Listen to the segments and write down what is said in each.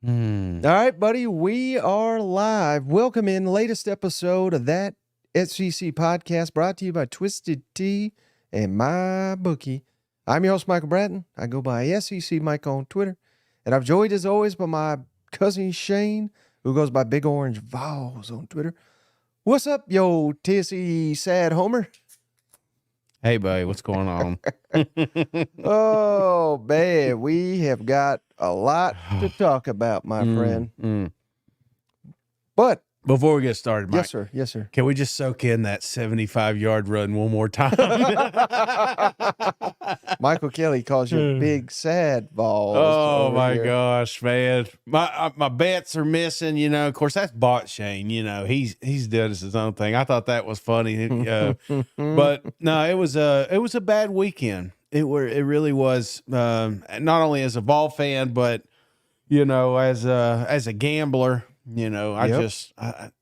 All right, buddy, we are live. Welcome in the latest episode of that SEC podcast brought to you by Twisted Tea and My Bookie. I'm your host, Michael Bratton. I go by SEC Mike on Twitter. And I'm joined, as always, by my cousin Shane, who goes by Big Orange Vols on Twitter. What's up, yo, TSE sad homer? Hey, buddy, what's going on? Oh, man, we have got a lot to talk about, my friend. But before we get started, Mike, yes, sir. Can we just soak in that 75-yard run one more time? Michael Kelly calls you big sad balls. Oh, my here. gosh, man. My bets are missing, you know. Of course, that's Bot Shane, you know. He's doing his own thing. I thought that was funny. But no, it was a bad weekend. It really was, not only as a Vol fan, but, you know, as a gambler. You know,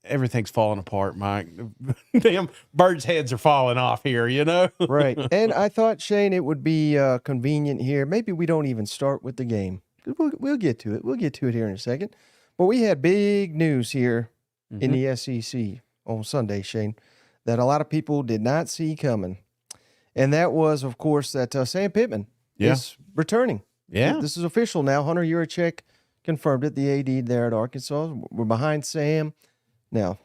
everything's falling apart, Mike. Damn birds' heads are falling off here, you know? Right. And I thought, Shane, it would be convenient here. Maybe we don't even start with the game. We'll get to it. We'll get to it here in a second. But we had big news here in the SEC on Sunday, Shane, that a lot of people did not see coming. And that was, of course, that Sam Pittman is returning. Yeah. This is official now. Hunter Yurachek confirmed it, the AD there at Arkansas. We're behind Sam. Now,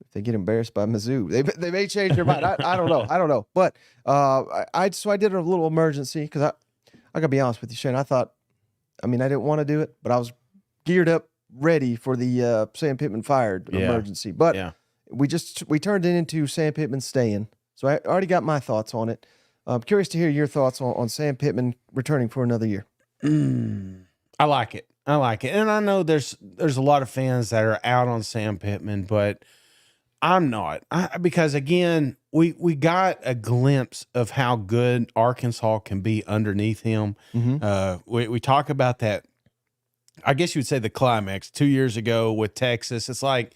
if they get embarrassed by Mizzou, they may change their mind. I don't know. But I did a little emergency because I got to be honest with you, Shane. I didn't want to do it, but I was geared up, ready for the Sam Pittman fired emergency. But we turned it into Sam Pittman staying. So I already got my thoughts on it. I'm curious to hear your thoughts on Sam Pittman returning for another year. I like it. And I know there's a lot of fans that are out on Sam Pittman, but I'm not. Because, again, we got a glimpse of how good Arkansas can be underneath him. We talk about that, I guess you would say the climax 2 years ago with Texas. It's like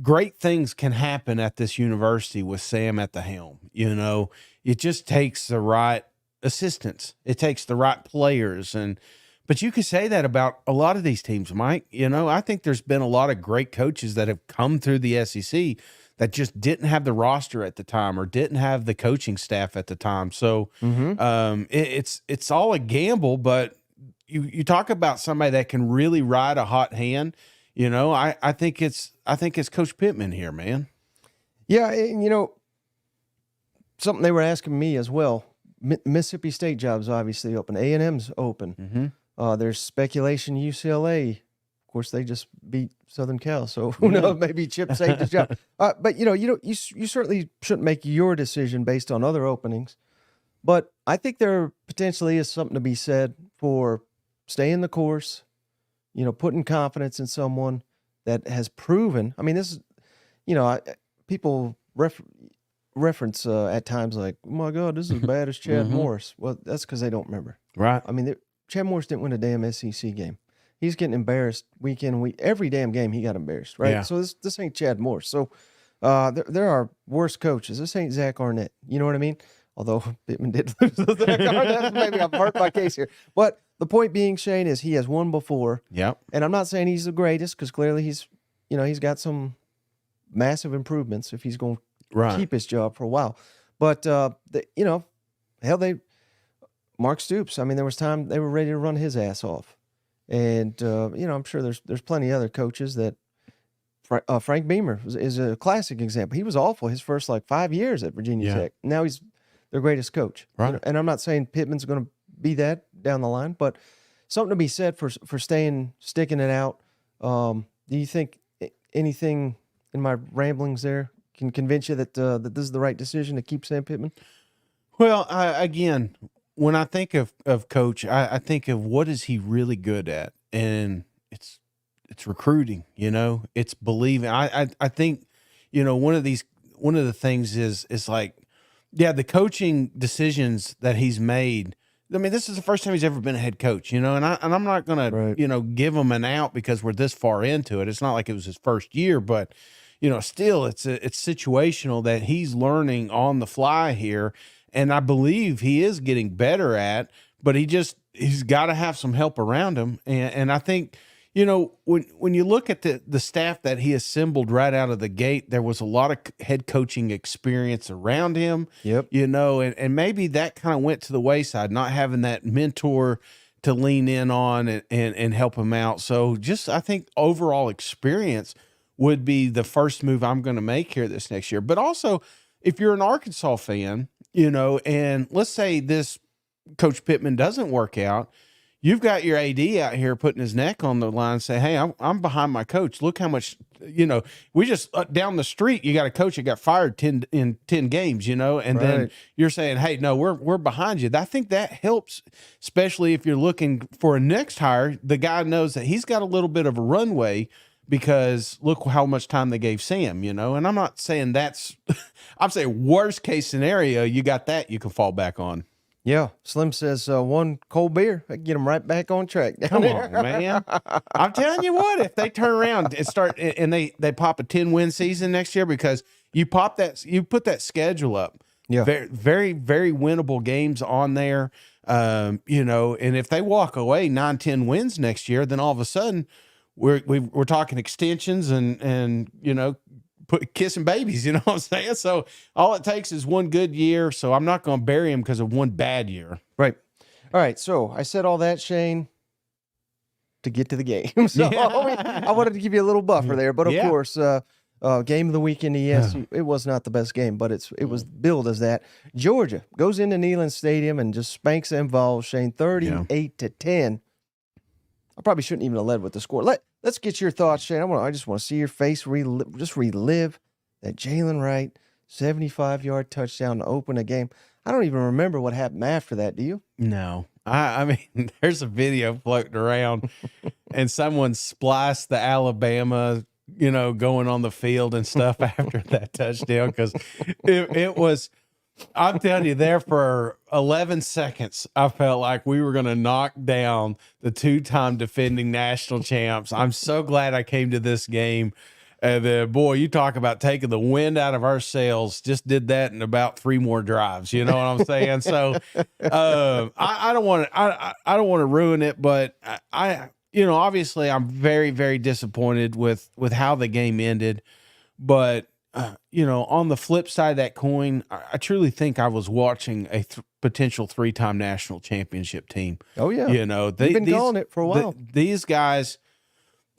great things can happen at this university with Sam at the helm. You know, it just takes the right assistants. It takes the right players. But you could say that about a lot of these teams, Mike. You know, I think there's been a lot of great coaches that have come through the SEC that just didn't have the roster at the time or didn't have the coaching staff at the time. So it's all a gamble, but you talk about somebody that can really ride a hot hand. You know, I think it's Coach Pittman here, man. Yeah, and, you know, something they were asking me as well. Mississippi State jobs obviously open. A&M's open. There's speculation UCLA. Of course, they just beat Southern Cal, so who knows? Maybe Chip saved his job. But you certainly shouldn't make your decision based on other openings. But I think there potentially is something to be said for staying the course. You know, putting confidence in someone that has proven. I mean, this is, you know, people reference at times like, oh my God, this is as bad as Chad Morris. Well, that's because they don't remember. Right. I mean, Chad Morris didn't win a damn SEC game. He's getting embarrassed week in, week. Every damn game he got embarrassed, right? Yeah. So this ain't Chad Morris. So there are worse coaches. This ain't Zach Arnett. You know what I mean? Although Pittman did lose to Zach Arnett, maybe I've hurt my case here. But the point being, Shane, is he has won before. Yep. And I'm not saying he's the greatest because clearly he's got some massive improvements if he's going to keep his job for a while. But, Mark Stoops, I mean, there was time they were ready to run his ass off. And, I'm sure there's plenty of other coaches that Frank Beamer is a classic example. He was awful his first, 5 years at Virginia Tech. Now he's their greatest coach. Right. You know, and I'm not saying Pittman's going to be that down the line, but something to be said for sticking it out. Do you think anything in my ramblings there can convince you that this is the right decision to keep Sam Pittman? Well, again, when I think of Coach, I think of what is he really good at, and it's recruiting. You know, it's believing. I think, one of the things is like, the coaching decisions that he's made. I mean, this is the first time he's ever been a head coach, and I'm not going to, give him an out because we're this far into it. It's not like it was his first year, but, still it's situational that he's learning on the fly here. And I believe he is getting better at, but he just he's got to have some help around him. And I think, when you look at the staff that he assembled right out of the gate, there was a lot of head coaching experience around him. Yep. And maybe that kind of went to the wayside, not having that mentor to lean in on and help him out. So just, I think overall experience would be the first move I'm going to make here this next year. But also, if you're an Arkansas fan, and let's say this Coach Pittman doesn't work out, you've got your AD out here putting his neck on the line, say, hey, I'm behind my coach. Look how much, we just down the street, you got a coach that got fired in 10 games, and Right. then you're saying, hey, no, we're behind you. I think that helps, especially if you're looking for a next hire. The guy knows that he's got a little bit of a runway because look how much time they gave Sam, and I'm not saying I'm saying worst case scenario, you got that you can fall back on. Yeah, Slim says one cold beer, I can get them right back on track. Come on, man. I'm telling you what, if they turn around and start and they pop a 10-win season next year, because you put that schedule up. Yeah. Very, very, very winnable games on there. And if they walk away 9-10 wins next year, then all of a sudden we're talking extensions and kissing babies, you know what I'm saying? So all it takes is one good year. So I'm not going to bury him because of one bad year. Right. All right. So I said all that, Shane, to get to the game. So I wanted to give you a little buffer there, but of course, game of the weekend, yes, it was not the best game, but it was billed as that. Georgia goes into Neyland Stadium and just spanks them Vols, Shane, 38-10. I probably shouldn't even have led with the score. Let's get your thoughts, Shane. I just want to see your face relive that Jalen Wright 75-yard touchdown to open a game. I don't even remember what happened after that. Do you? No. I mean, there's a video floating around and someone spliced the Alabama, going on the field and stuff after that touchdown, because it was, I'm telling you, there for 11 seconds, I felt like we were going to knock down the 2-time defending national champs. I'm so glad I came to this game. And then, boy, you talk about taking the wind out of our sails. Just did that in about 3 more drives. You know what I'm saying? So I don't want to. I don't want to ruin it, but obviously, I'm very, very disappointed with how the game ended. But on the flip side of that coin, I truly think I was watching a potential 3-time national championship team. Oh yeah, they've been calling it for a while. These guys.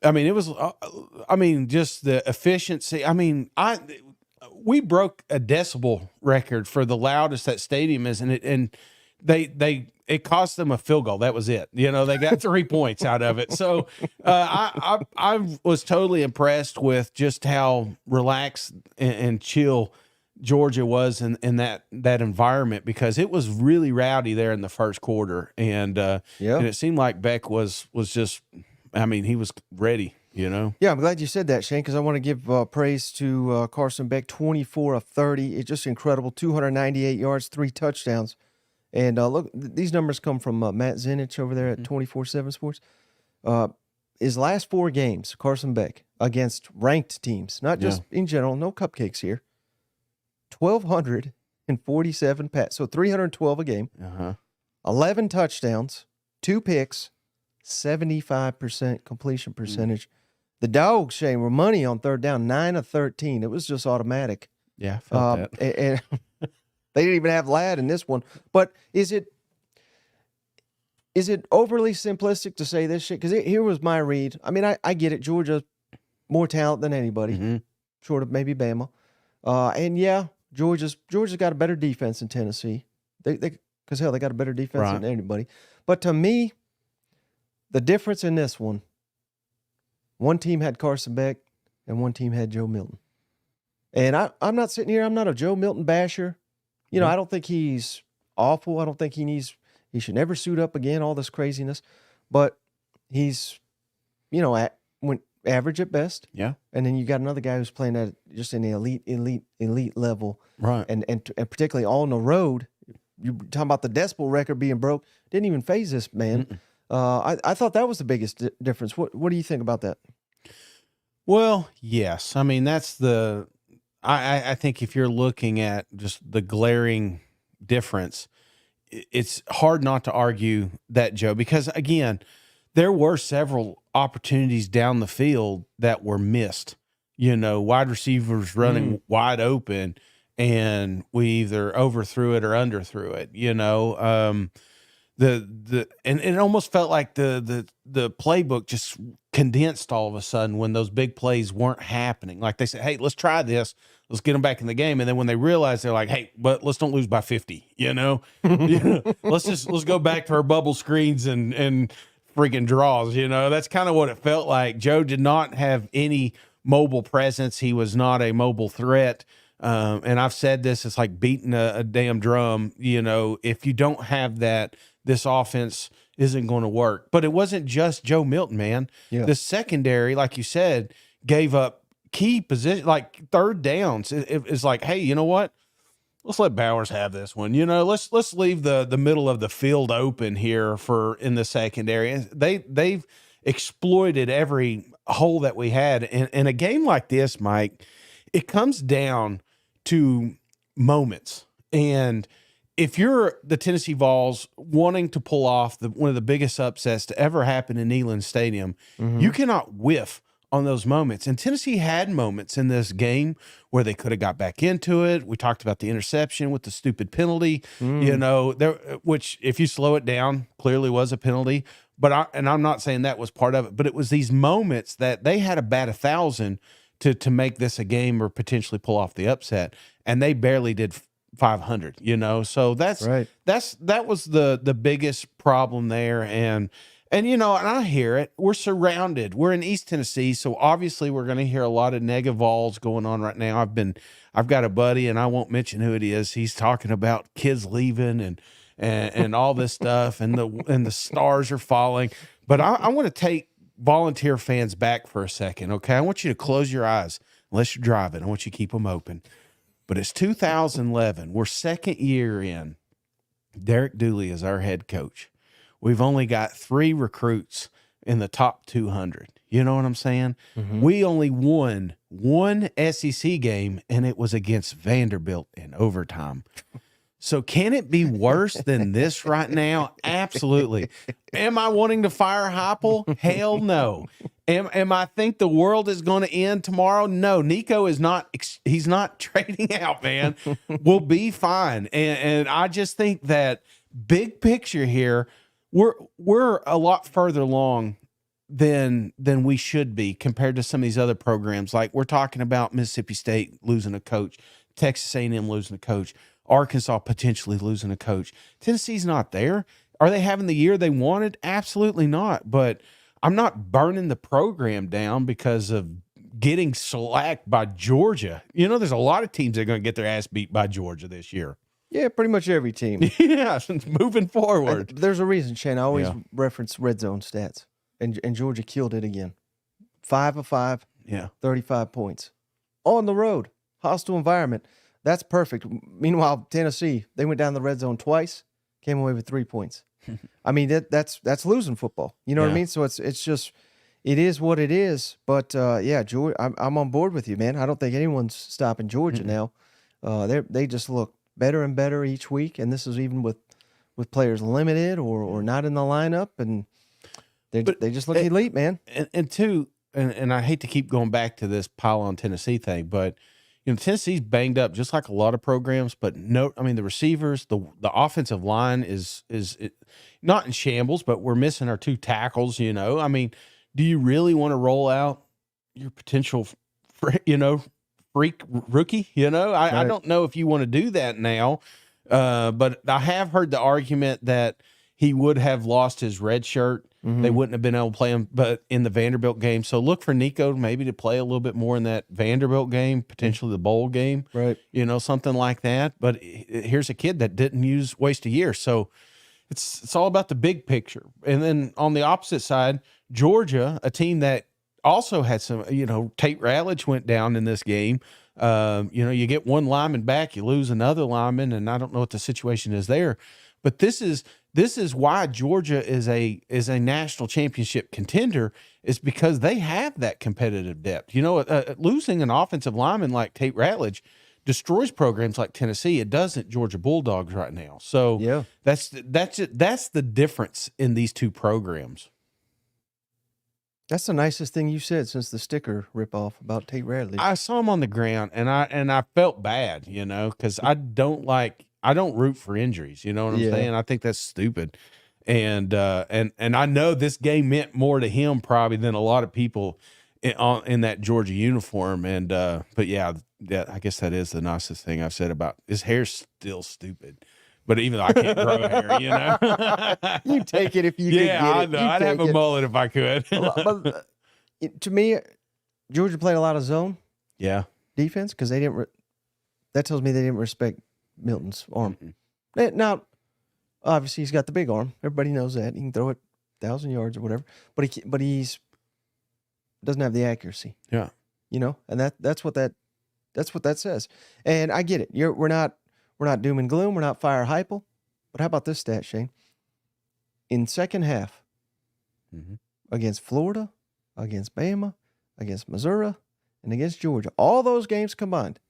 I mean, it was. Just the efficiency. I mean, we broke a decibel record for the loudest that stadium is, and it cost them a field goal. That was it. They got 3 points out of it. So I was totally impressed with just how relaxed and chill Georgia was in that environment, because it was really rowdy there in the first quarter, and it seemed like Beck was just. I mean, he was ready, Yeah, I'm glad you said that, Shane, because I want to give praise to Carson Beck, 24 of 30. It's just incredible, 298 yards, 3 touchdowns. And look, these numbers come from Matt Zinich over there at 24/7 Sports. His last 4 games, Carson Beck, against ranked teams, not just in general, no cupcakes here, 1,247 passes, so 312 a game, 11 touchdowns, 2 picks, 75% completion percentage. The Dogs, Shane, were money on third down, 9 of 13. It was just automatic. Yeah, I felt that. And they didn't even have Ladd in this one. But is it overly simplistic to say this shit? Because here was my read. I mean, I get it. Georgia, more talent than anybody, short of maybe Bama. And yeah, Georgia's got a better defense than Tennessee. They because hell, they got a better defense than anybody. But to me, the difference in this one team had Carson Beck and one team had Joe Milton. And I'm not sitting here, I'm not a Joe Milton basher. I don't think he's awful. I don't think he should never suit up again, all this craziness. But he's, average at best. Yeah. And then you got another guy who's playing at just in the elite level. Right. And particularly on the road. You're talking about the decibel record being broke. Didn't even phase this man. I thought that was the biggest difference. What do you think about that? Well, yes. I mean, that's I think if you're looking at just the glaring difference, it's hard not to argue that, Joe, because again, there were several opportunities down the field that were missed. Wide receivers running wide open, and we either overthrew it or underthrew it. And it almost felt like the playbook just condensed all of a sudden when those big plays weren't happening. Like they said, hey, let's try this. Let's get them back in the game. And then when they realized, they're like, hey, but let's don't lose by 50, let's go back to our bubble screens and freaking draws. That's kind of what it felt like. Joe did not have any mobile presence. He was not a mobile threat. And I've said this, it's like beating a damn drum. If you don't have that, this offense isn't going to work. But it wasn't just Joe Milton, man. Yeah. The secondary, like you said, gave up key position, like third downs. It's like, hey, you know what? Let's let Bowers have this one. Let's leave the middle of the field open here in the secondary. They've exploited every hole that we had. In a game like this, Mike, it comes down to moments. And if you're the Tennessee Vols wanting to pull off one of the biggest upsets to ever happen in Neyland Stadium, you cannot whiff on those moments. And Tennessee had moments in this game where they could have got back into it. We talked about the interception with the stupid penalty, which if you slow it down, clearly was a penalty. But I'm not saying that was part of it, but it was these moments that they had to bat 1,000 to make this a game or potentially pull off the upset, and they barely did 500. So that's right. That was the biggest problem there, and I hear it. We're surrounded. We're in East Tennessee, so obviously we're going to hear a lot of negative Vols going on right now. I've got a buddy, and I won't mention who it is. He's talking about kids leaving and all this stuff, and the stars are falling. But I want to take volunteer fans back for a second, okay? I want you to close your eyes unless you're driving. I want you to keep them open. But it's 2011. We're second year in. Derek Dooley is our head coach. We've only got 3 recruits in the top 200. You know what I'm saying? We only won one SEC game, and it was against Vanderbilt in overtime. So can it be worse than this right now? Absolutely. Am I wanting to fire Heupel? Hell no. Am I think the world is going to end tomorrow? No. Nico is not. He's not trading out, man. We'll be fine. And I just think that big picture here, we're a lot further along than we should be compared to some of these other programs. Like we're talking about Mississippi State losing a coach, Texas A&M losing a coach, Arkansas potentially losing a coach. Tennessee's not there. Are they having the year they wanted? Absolutely not. But I'm not burning the program down because of getting shellacked by Georgia. There's a lot of teams that are going to get their ass beat by Georgia this year. Yeah, pretty much every team. Yeah, moving forward. There's a reason, Shane. I always reference red zone stats, and Georgia killed it again. 5 of 5, 35 points. On the road, hostile environment. That's perfect. Meanwhile, Tennessee, they went down the red zone twice, came away with 3 points. I mean, that's losing football. You know what I mean? So it's just, it is what it is. But Georgia, I'm on board with you, man. I don't think anyone's stopping Georgia now. They just look better and better each week, and this is even with players limited or not in the lineup, and they just look elite, man. And I hate to keep going back to this pile on Tennessee thing, but Tennessee's banged up just like a lot of programs, but the receivers, the offensive line is not in shambles, but we're missing our 2 tackles, I mean, do you really want to roll out your potential, freak rookie? I don't know if you want to do that now, but I have heard the argument that he would have lost his red shirt. They wouldn't have been able to play him, but in the Vanderbilt game. So look for Nico maybe to play a little bit more in that Vanderbilt game, potentially the bowl game, right? Something like that. But here's a kid that didn't waste a year. So it's all about the big picture. And then on the opposite side, Georgia, a team that also had some, Tate Ratledge went down in this game. You get one lineman back, you lose another lineman, and I don't know what the situation is there. But this is why Georgia is a national championship contender, is because they have that competitive depth. Losing an offensive lineman like Tate Ratledge destroys programs like Tennessee. It doesn't Georgia Bulldogs right now. So Yeah. that's the difference in these two programs. That's the nicest thing you said since the sticker ripoff about Tate Radley. I saw him on the ground, and I felt bad, because I don't root for injuries. You know what I'm saying? I think that's stupid, and I know this game meant more to him probably than a lot of people in that Georgia uniform. And but yeah, I guess that is the nicest thing I've said about his hair's still stupid. But even though I can't grow hair, You take it if you could get it. I know. I'd have a mullet if I could. But to me, Georgia played a lot of zone defense because they didn't. That tells me they didn't respect Milton's arm. Now, obviously, he's got the big arm. Everybody knows that. He can throw it 1,000 yards or whatever. But he's doesn't have the accuracy. Yeah, and that's what that says. And I get it. We're not doom and gloom. We're not fire hypel. But how about this stat, Shane? In second half, against Florida, against Bama, against Missouri, and against Georgia, all those games combined,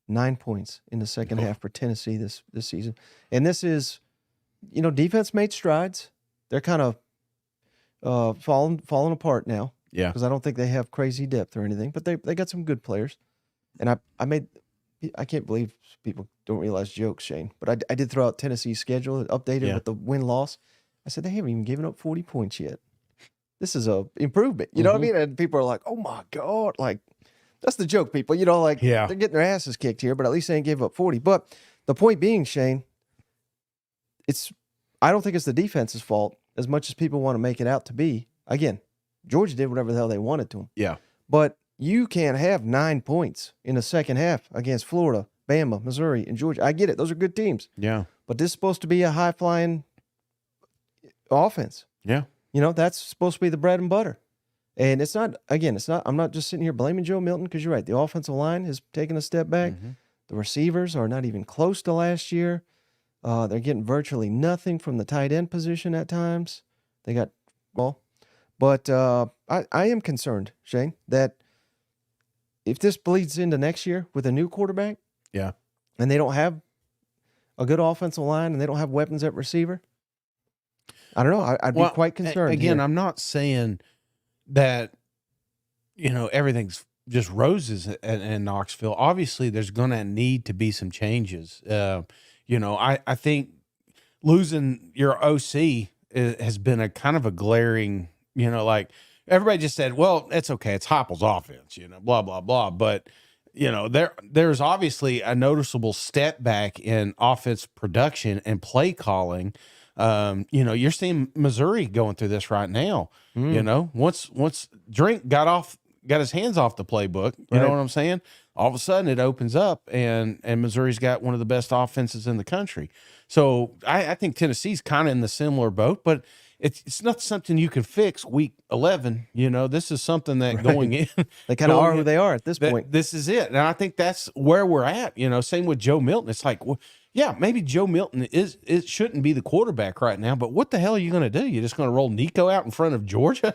9 points in the second half for Tennessee this season. And this is, defense made strides. They're kind of falling apart now. Yeah. Because I don't think they have crazy depth or anything. But they got some good players. And I can't believe people don't realize jokes, Shane. But I did throw out Tennessee's schedule, updated with the win-loss. I said, they haven't even given up 40 points yet. This is a improvement. You know what I mean? And people are like, oh, my God. Like, that's the joke, people. They're getting their asses kicked here, but at least they ain't gave up 40. But the point being, Shane, I don't think it's the defense's fault as much as people want to make it out to be. Again, Georgia did whatever the hell they wanted to them. Yeah. But you can't have 9 points in the second half against Florida, Bama, Missouri, and Georgia. I get it. Those are good teams. Yeah. But this is supposed to be a high-flying offense. Yeah. That's supposed to be the bread and butter. And it's not, I'm not just sitting here blaming Joe Milton because you're right. The offensive line has taken a step back. The receivers are not even close to last year. They're getting virtually nothing from the tight end position at times. They got ball. But I am concerned, Shane, that if this bleeds into next year with a new quarterback, and they don't have a good offensive line and they don't have weapons at receiver, I don't know. I'd be quite concerned. Again, I'm not saying that, everything's just roses in Knoxville. Obviously, there's going to need to be some changes. I think losing your OC has been a kind of a glaring, like everybody just said, well, it's okay. It's Heupel's offense, blah, blah, blah. But, there's obviously a noticeable step back in offense production and play calling. You're seeing Missouri going through this right now. Once Drink got his hands off the playbook, you know what I'm saying? All of a sudden it opens up and Missouri's got one of the best offenses in the country. So I think Tennessee's kind of in the similar boat, but it's not something you can fix week 11. This is something that going in, they kind of are who they are at this point. This is it. And I think that's where we're at, same with Joe Milton. It's like, well, yeah, maybe Joe Milton it shouldn't be the quarterback right now, but what the hell are you going to do? You're just going to roll Nico out in front of Georgia,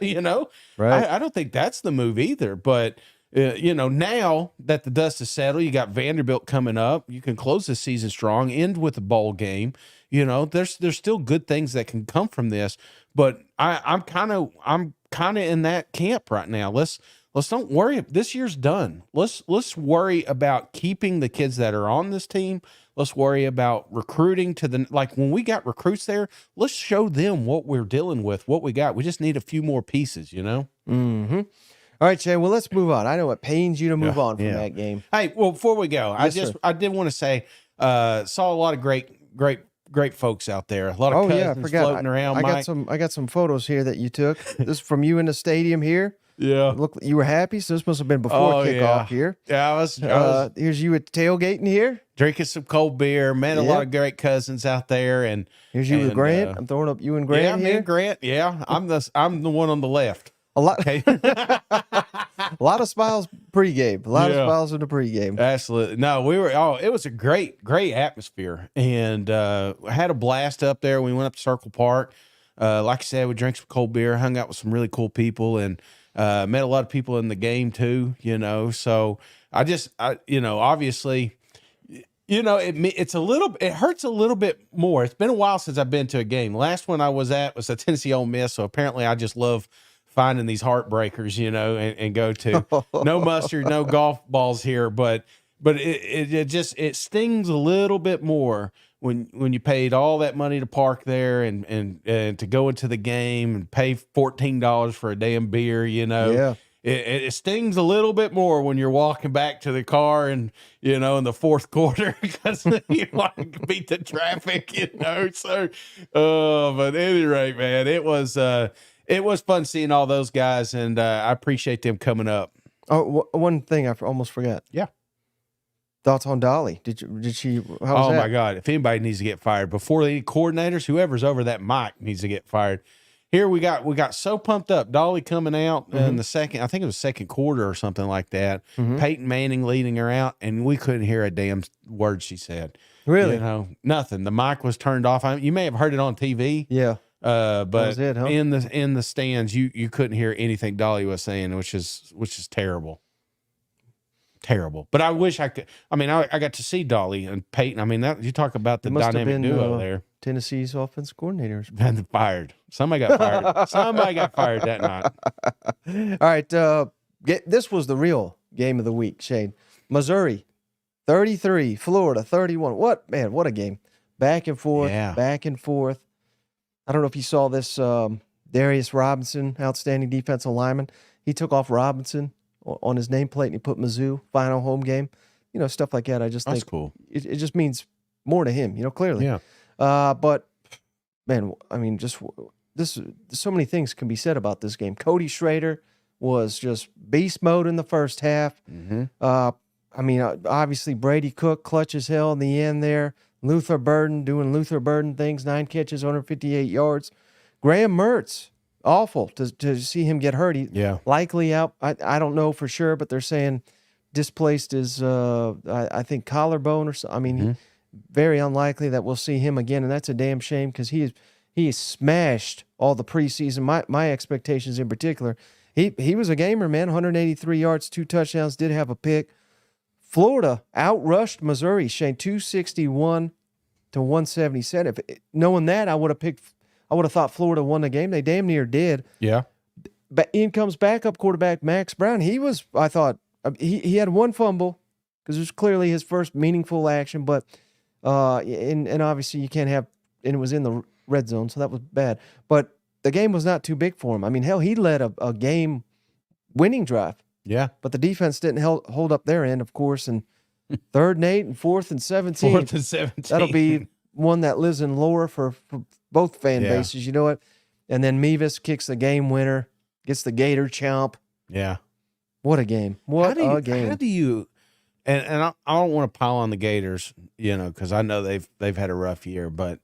Right. I don't think that's the move either. But, now that the dust is settled, you got Vanderbilt coming up. You can close the season strong, end with a bowl game. There's still good things that can come from this. But I'm kind of in that camp right now. Let's don't worry. This year's done. Let's worry about keeping the kids that are on this team. Let's worry about recruiting when we got recruits there, let's show them what we're dealing with, what we got. We just need a few more pieces, Mm-hmm. All right, Shane, well, let's move on. I know it pains you to move on from that game. Hey, well, before we go, I did want to say, saw a lot of great folks out there. A lot of cousins floating around. I got some photos here that you took. This is from you in the stadium here. Yeah. Look, you were happy, so this must have been before kickoff here. Yeah, I was here's you at tailgating here. Drinking some cold beer. Met a lot of great cousins out there. And here's you with Grant. I'm throwing up you and Grant here. Me and Grant. Yeah, I'm the one on the left. A lot, a lot of smiles pregame. A lot of smiles in the pregame. Absolutely. No, it was a great atmosphere. And had a blast up there. We went up to Circle Park. Like I said, we drank some cold beer, hung out with some really cool people. And Met a lot of people in the game too, so obviously, it hurts a little bit more. It's been a while since I've been to a game. The last one I was at was a Tennessee Ole Miss. So apparently I just love finding these heartbreakers, and go to. No mustard, no golf balls here, but it stings a little bit more when you paid all that money to park there and to go into the game and pay $14 for a damn beer, Yeah. It stings a little bit more when you're walking back to the car and, in the fourth quarter because you want to beat the traffic, So, but at any rate, man, it was fun seeing all those guys, and I appreciate them coming up. Oh, one thing I almost forgot. Yeah. Thoughts on Dolly? Did she? How was Oh that? my God! If anybody needs to get fired before the coordinators, whoever's over that mic needs to get fired. Here we got so pumped up. Dolly coming out in the second, I think it was second quarter or something like that. Peyton Manning leading her out, and we couldn't hear a damn word she said. Really? Nothing. The mic was turned off. You may have heard it on TV. Yeah. But was it, huh? in the stands, you couldn't hear anything Dolly was saying, which is terrible. Terrible. But I wish I could. I mean, I got to see Dolly and Peyton. I mean, you talk about the Must have dynamic been, duo there. Tennessee's offensive coordinators. Been fired. Somebody got fired. Somebody got fired that night. All right. This was the real game of the week, Shane. Missouri, 33, Florida, 31. What a game. Back and forth, back and forth. I don't know if you saw this, Darius Robinson, outstanding defensive lineman. He took off Robinson on his nameplate and he put Mizzou, final home game. Stuff like that. I just That's think cool. It just means more to him, clearly. Yeah. But man, I mean, just so many things can be said about this game. Cody Schrader was just beast mode in the first half. I mean, obviously Brady Cook clutch as hell in the end there. Luther Burden doing Luther Burden things, 9 catches, 158 yards. Graham Mertz, awful to see him get hurt. He likely out. I don't know for sure, but they're saying displaced his, I think, collarbone or something. I mean, very unlikely that we'll see him again, and that's a damn shame because he smashed all the preseason. My expectations in particular. He was a gamer, man. 183 yards, 2 touchdowns, did have a pick. Florida outrushed Missouri, Shane, 261 to 177. Knowing that, I would have thought Florida won the game. They damn near did. Yeah. But in comes backup quarterback Max Brown. I thought he had one fumble because it was clearly his first meaningful action, but and obviously you can't have, and it was in the red zone, so that was bad. But the game was not too big for him. I mean, hell, he led a game winning drive. Yeah. But the defense didn't hold up their end, of course, and 3rd and 8 and 4th and 17. 4th and 17. That'll be one that lives in lore for both fan bases. You know what? And then Mevis kicks the game winner, gets the Gator chomp. Yeah. What a game. What a game. How do you and I don't want to pile on the Gators, because I know they've had a rough year, but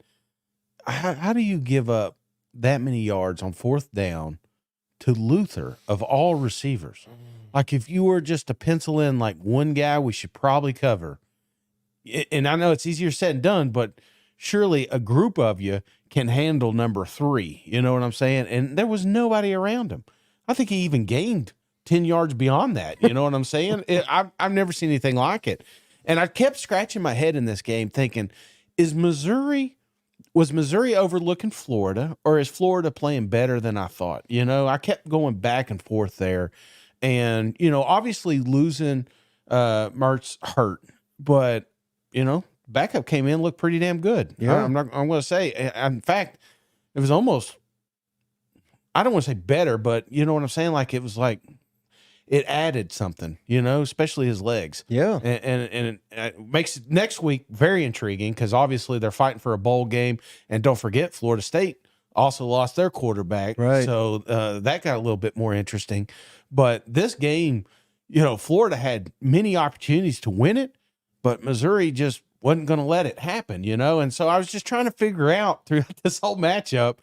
how do you give up that many yards on 4th down to Luther of all receivers? Like, if you were just to pencil in like one guy we should probably cover, and I know it's easier said than done, but surely a group of you can handle number 3. You know what I'm saying? And there was nobody around him. I think he even gained 10 yards beyond that. You know what I'm saying? I've never seen anything like it. And I kept scratching my head in this game thinking, was Missouri overlooking Florida, or is Florida playing better than I thought? I kept going back and forth there. And, obviously losing Mertz hurt, but, backup came in, looked pretty damn good. Yeah. I'm going to say, in fact, it was almost, I don't want to say better, but you know what I'm saying? Like, it was like, it added something, especially his legs. Yeah. And it makes next week very intriguing because obviously they're fighting for a bowl game. And don't forget, Florida State also lost their quarterback. Right. So that got a little bit more interesting. But this game, Florida had many opportunities to win it, but Missouri just wasn't going to let it happen, And so I was just trying to figure out throughout this whole matchup,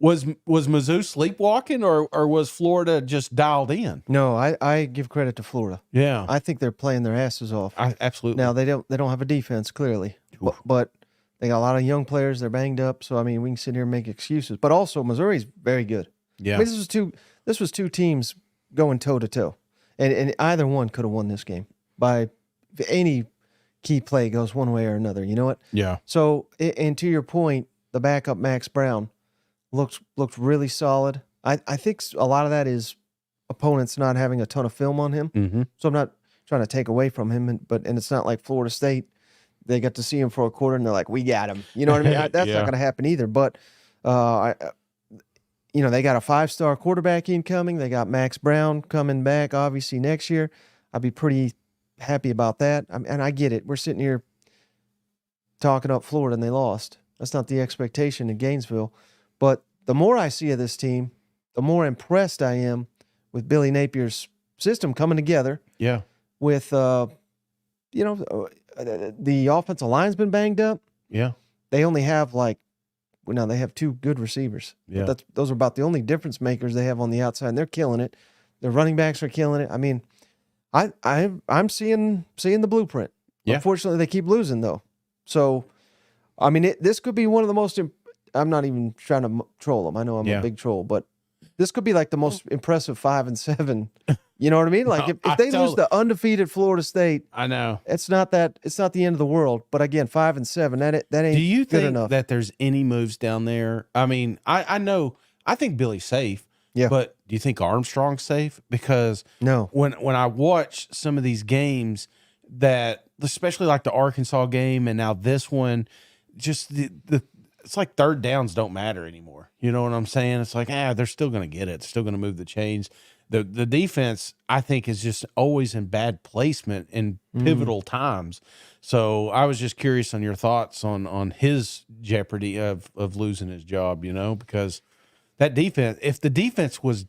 was Mizzou sleepwalking or was Florida just dialed in? No, I give credit to Florida. Yeah. I think they're playing their asses off. Absolutely. Now, they don't have a defense, clearly, but they got a lot of young players. They're banged up. So, I mean, we can sit here and make excuses. But also, Missouri's very good. Yeah. I mean, this was two teams going toe to toe, and either one could have won this game by any key play goes one way or another. You know what? Yeah. So, and to your point, the backup Max Brown looked really solid. I think a lot of that is opponents not having a ton of film on him. Mm-hmm. So I'm not trying to take away from him, and it's not like Florida State. They got to see him for a quarter, and they're like, "We got him." You know what I mean? That's not going to happen either. But, they got a 5-star quarterback incoming. They got Max Brown coming back, obviously next year. I'd be pretty happy about that. And I get it. We're sitting here talking up Florida, and they lost. That's not the expectation in Gainesville. But the more I see of this team, the more impressed I am with Billy Napier's system coming together. Yeah. With the offensive line's been banged up. Yeah. They only have they have 2 good receivers. Yeah. But those are about the only difference makers they have on the outside, and they're killing it. Their running backs are killing it. I mean, I'm seeing the blueprint. Yeah. Unfortunately, they keep losing though. So, I mean, this could be one of the most. I'm not even trying to troll them. I know I'm a big troll, but this could be like the most impressive 5-7. You know what I mean? Like if they lose to undefeated Florida State, I know it's not the end of the world. But again, 5-7, that ain't. Do you good think enough. that there's any moves down there? I mean, I know. I think Billy's safe. Yeah. But do you think Armstrong's safe? Because no, when I watch some of these games, that especially like the Arkansas game and now this one, just the it's like third downs don't matter anymore. You know what I'm saying? It's like, they're still going to get it. They're still going to move the chains. The defense, I think, is just always in bad placement in pivotal times. So I was just curious on your thoughts on his jeopardy of losing his job, because that defense, if the defense was,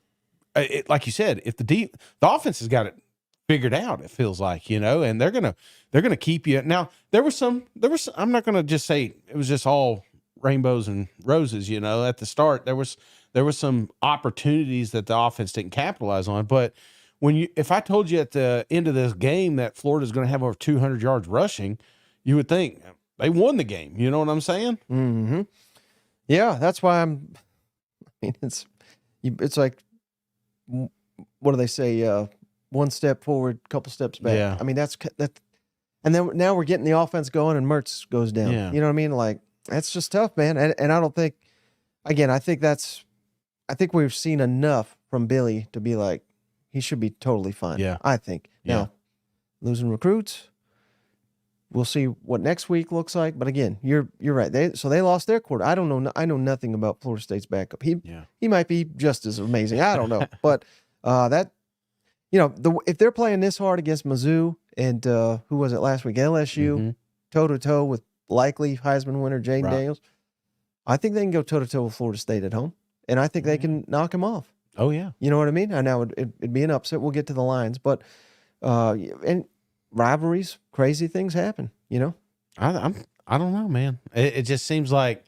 like you said, if the offense has got it figured out, it feels like, and they're gonna keep you. Now there was some. I'm not gonna just say it was just all rainbows and roses. At the start there was some opportunities that the offense didn't capitalize on. But if I told you at the end of this game that Florida's going to have over 200 yards rushing, you would think they won the game. You know what I'm saying? Mm-hmm. Yeah, that's why it's like, what do they say? One step forward, couple steps back. Yeah. I mean, that. And then now we're getting the offense going, and Mertz goes down. Yeah. You know what I mean? Like, that's just tough, man. And I don't think, again, I think we've seen enough from Billy to be like, he should be totally fine. Yeah. I think. Yeah. Now, losing recruits, we'll see what next week looks like. But again, you're right. They lost their quarter. I don't know. I know nothing about Florida State's backup. He might be just as amazing. I don't know. But if they're playing this hard against Mizzou and who was it last week? LSU, toe to toe with likely Heisman winner Jaden Daniels. I think they can go toe to toe with Florida State at home, and I think they can knock him off. Oh yeah, you know what I mean. I know it'd be an upset. We'll get to the lines, but and rivalries, crazy things happen. I don't know, man. It just seems like,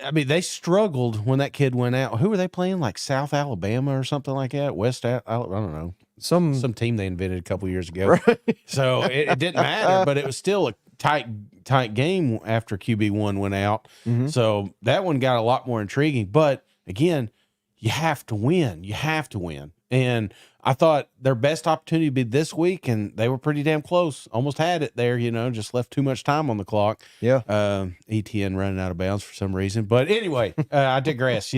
I mean, they struggled when that kid went out. Who were they playing? Like South Alabama or something like that? I don't know. Some team they invented a couple years ago. Right. So it didn't matter, but it was still a tight game after QB1 went out. Mm-hmm. So that one got a lot more intriguing. But again, you have to win. You have to win. And I thought their best opportunity would be this week, and they were pretty damn close. Almost had it there, just left too much time on the clock. Yeah. ETN running out of bounds for some reason. But anyway, I digress,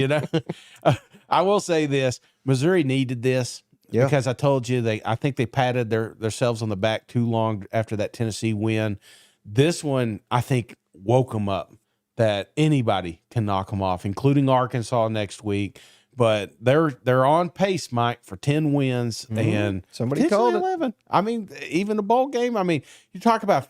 I will say this. Missouri needed this. Yeah. Because I told you, I think they patted themselves on the back too long after that Tennessee win. This one, I think, woke them up that anybody can knock them off, including Arkansas next week. But they're on pace, Mike, for 10 wins and somebody called 11. I mean, even a bowl game. I mean, you talk about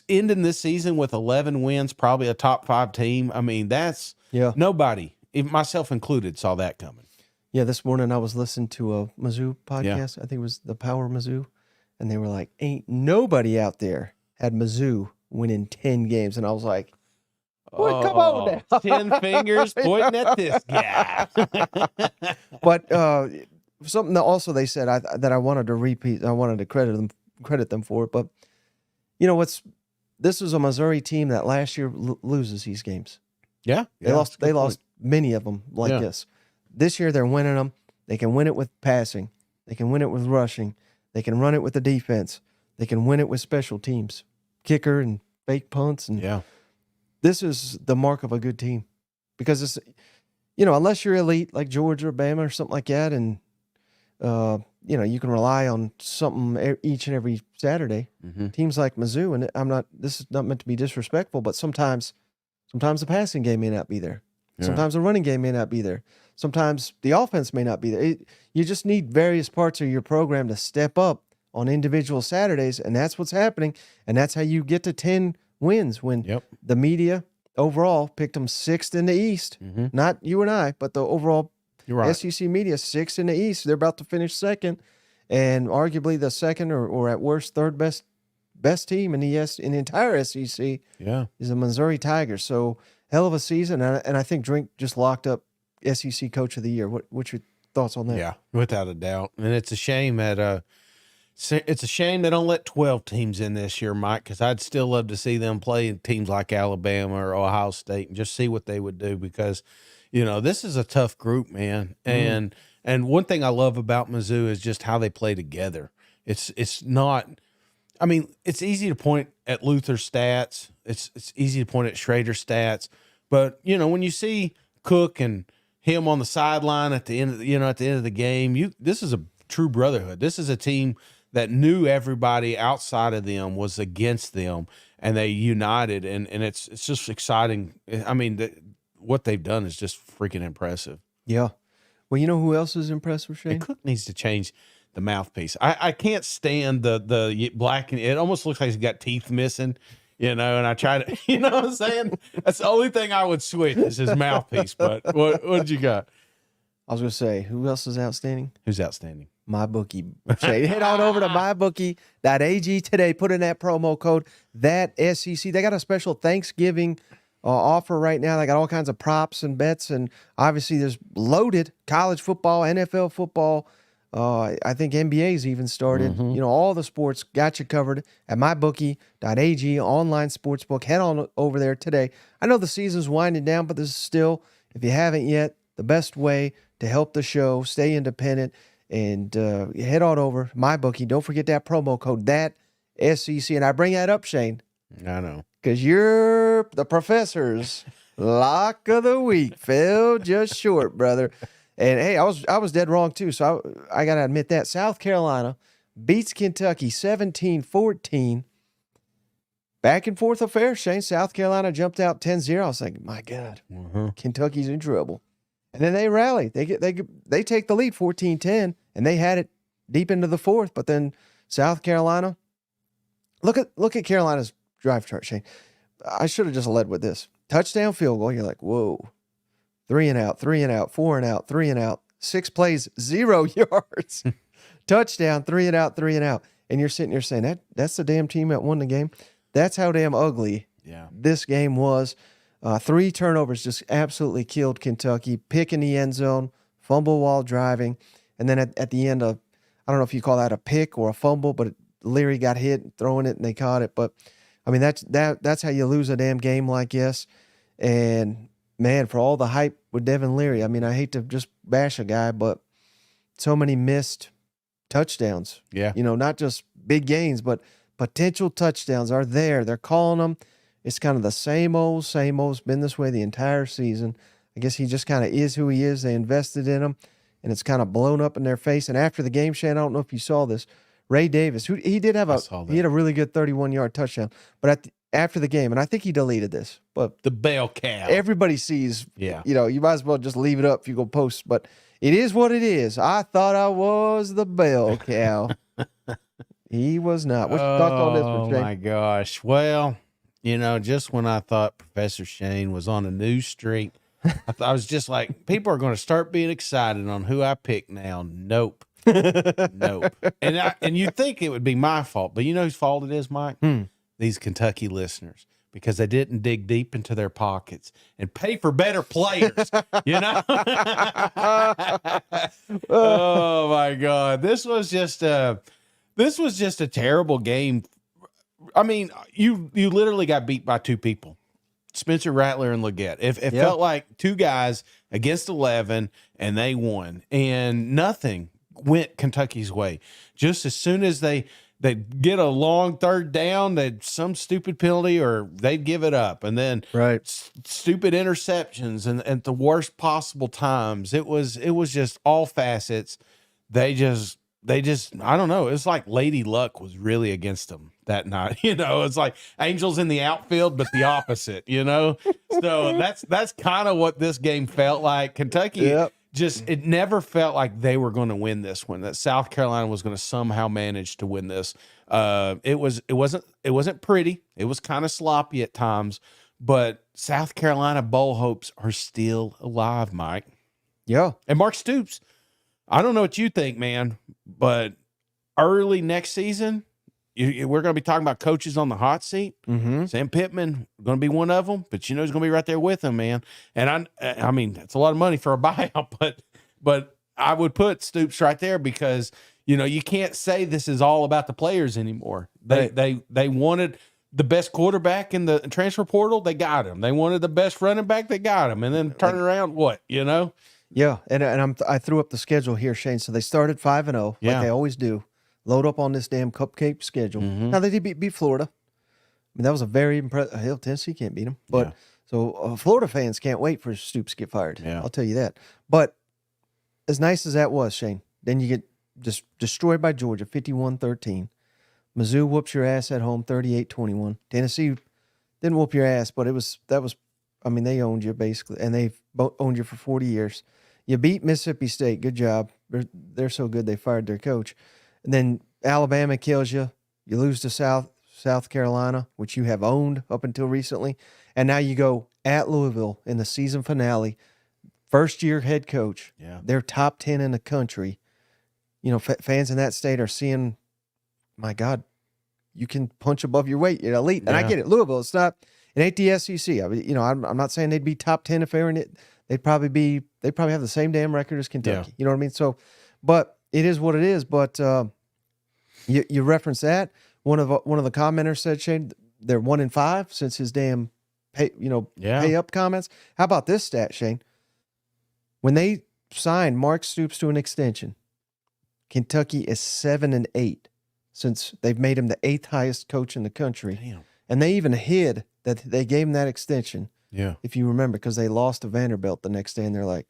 ending this season with 11 wins, probably a top 5 team. I mean, that's nobody, even myself included, saw that coming. Yeah, this morning I was listening to a Mizzou podcast. I think it was the Power Mizzou, and they were like, "Ain't nobody out there had Mizzou winning 10 games," and I was like, "Boy, come on now." 10 fingers pointing at this guy. But something that also they said that I wanted to repeat. I wanted to credit them for it. But this was a Missouri team that last year loses these games. Yeah, They lost many of them like this. This year they're winning them. They can win it with passing. They can win it with rushing. They can run it with the defense. They can win it with special teams, kicker and fake punts. And Yeah. this is the mark of a good team because it's, unless you're elite like Georgia or Bama or something like that, and you can rely on something each and every Saturday. Mm-hmm. Teams like Mizzou, and this is not meant to be disrespectful, but sometimes the passing game may not be there. Yeah. Sometimes the running game may not be there. Sometimes the offense may not be there. You just need various parts of your program to step up on individual Saturdays, and that's what's happening. And that's how you get to 10 wins when the media overall picked them 6th in the East. Mm-hmm. Not you and I, but the overall You're right. SEC media 6th in the East. They're about to finish 2nd, and arguably the 2nd or at worst 3rd best team in the entire SEC. Yeah, is the Missouri Tigers. So hell of a season, and I think Drink just locked up SEC Coach of the Year. What's your thoughts on that? Yeah, without a doubt. And it's a shame that they don't let 12 teams in this year, Mike, because I'd still love to see them play teams like Alabama or Ohio State and just see what they would do because, this is a tough group, man. And one thing I love about Mizzou is just how they play together. It's not – I mean, it's easy to point at Luther's stats. It's easy to point at Schrader's stats. But, when you see Cook and him on the sideline at the end of the game, this is a true brotherhood. This is a team that knew everybody outside of them was against them, and they united, and it's just exciting. I mean, what they've done is just freaking impressive. Yeah. Well, you know who else is impressive, Shane? And Cook needs to change the mouthpiece. I can't stand the black, and it almost looks like he's got teeth missing, and I try to, what I'm saying? That's the only thing I would switch is his mouthpiece. But what you got? I was going to say, who else is outstanding? Who's outstanding? MyBookie. Shane, head on over to mybookie.ag today. Put in that promo code, that SEC. They got a special Thanksgiving offer right now. They got all kinds of props and bets, and obviously there's loaded college football, NFL football. I think NBA's even started. Mm-hmm. All the sports got you covered at mybookie.ag, online sportsbook. Head on over there today. I know the season's winding down, but this is still, if you haven't yet, the best way to help the show, stay independent, and head on over MyBookie. Don't forget that promo code, that SEC. And I bring that up, Shane. I know. Because you're the professor's lock of the week. Fell just short, brother. And, hey, I was dead wrong, too, so I got to admit that. South Carolina beats Kentucky 17-14. Back and forth affair, Shane. South Carolina jumped out 10-0. I was like, my God, Kentucky's in trouble. And then they rally. They take the lead 14-10, and they had it deep into the fourth. But then South Carolina, look at Carolina's drive chart, Shane. I should have just led with this. Touchdown field goal. You're like, whoa. 3 and out, 4 and out, 3 and out. 6 plays, 0 yards. Touchdown, 3 and out. And you're sitting there saying, that's the damn team that won the game. That's how damn ugly this game was. 3 turnovers just absolutely killed Kentucky. Pick in the end zone, fumble while driving. And then at the end, I don't know if you call that a pick or a fumble, but Leary got hit throwing it and they caught it. But, I mean, that's how you lose a damn game like this. And, man, for all the hype with Devin Leary, I mean, I hate to just bash a guy, but so many missed touchdowns. Yeah. Not just big gains, but potential touchdowns are there. They're calling them. It's kind of the same old. It's been this way the entire season. I guess he just kind of is who he is. They invested in him, and it's kind of blown up in their face. And after the game, Shane, I don't know if you saw this, Ray Davis, who he did have he had a really good 31-yard touchdown. But after the game, and I think he deleted this, but the bell cow. Everybody sees. Yeah. You might as well just leave it up if you go post. But it is what it is. I thought I was the bell cow. He was not. What's your thoughts on this one, Shane? Oh my gosh. Well, just when I thought Professor Shane was on a new streak, I was just like, people are going to start being excited on who I pick now. Nope. Nope. And you'd think it would be my fault, but you know whose fault it is, Mike? These Kentucky listeners, because they didn't dig deep into their pockets and pay for better players, Oh my God. This was just a terrible game. I mean, you literally got beat by 2 people. Spencer Rattler and Leggett. It felt like two guys against 11, and they won. And nothing went Kentucky's way. Just as soon as they get a long third down, they'd some stupid penalty or they'd give it up. And then stupid interceptions and at the worst possible times. It was just all facets. They just I don't know. It's like Lady Luck was really against them that night. It's like angels in the outfield, but the opposite, So that's kind of what this game felt like. Kentucky it never felt like they were going to win this one, that South Carolina was going to somehow manage to win this. It wasn't pretty. It was kind of sloppy at times, but South Carolina bowl hopes are still alive, Mike. Yeah. And Mark Stoops, I don't know what you think, man, but early next season, we're going to be talking about coaches on the hot seat. Mm-hmm. Sam Pittman going to be one of them, but he's going to be right there with him, man. And I mean, that's a lot of money for a buyout, but I would put Stoops right there because you can't say this is all about the players anymore. They wanted the best quarterback in the transfer portal, they got him. They wanted the best running back, they got him. And then turn around, what? Yeah, and I threw up the schedule here, Shane. So they started 5-0, like they always do. Load up on this damn cupcake schedule. Mm-hmm. Now they did beat Florida. I mean, that was a very impressive. Hell, Tennessee can't beat them, but so Florida fans can't wait for Stoops to get fired. Yeah. I'll tell you that. But as nice as that was, Shane, then you get just destroyed by Georgia, 51-13. Mizzou whoops your ass at home, 38-21. Tennessee didn't whoop your ass, but they owned you basically, and they've owned you for 40 years. You beat Mississippi State. Good job. They're so good they fired their coach. And then Alabama kills you. You lose to South Carolina, which you have owned up until recently. And now you go at Louisville in the season finale. First-year head coach. Yeah. They're top 10 in the country. Fans in that state are seeing, my God, you can punch above your weight. You're elite. And I get it. Louisville, it ain't the SEC. I mean, I'm not saying they'd be top 10 if they were in it. They'd probably have the same damn record as Kentucky. Yeah. You know what I mean? So, but it is what it is. But you reference that. One of the commenters said, Shane, they're 1-5 since his damn pay up comments. How about this stat, Shane? When they signed Mark Stoops to an extension, Kentucky is 7-8 since they've made him the 8th highest coach in the country. Damn. And they even hid that they gave him that extension. Yeah. If you remember, because they lost to Vanderbilt the next day, and they're like,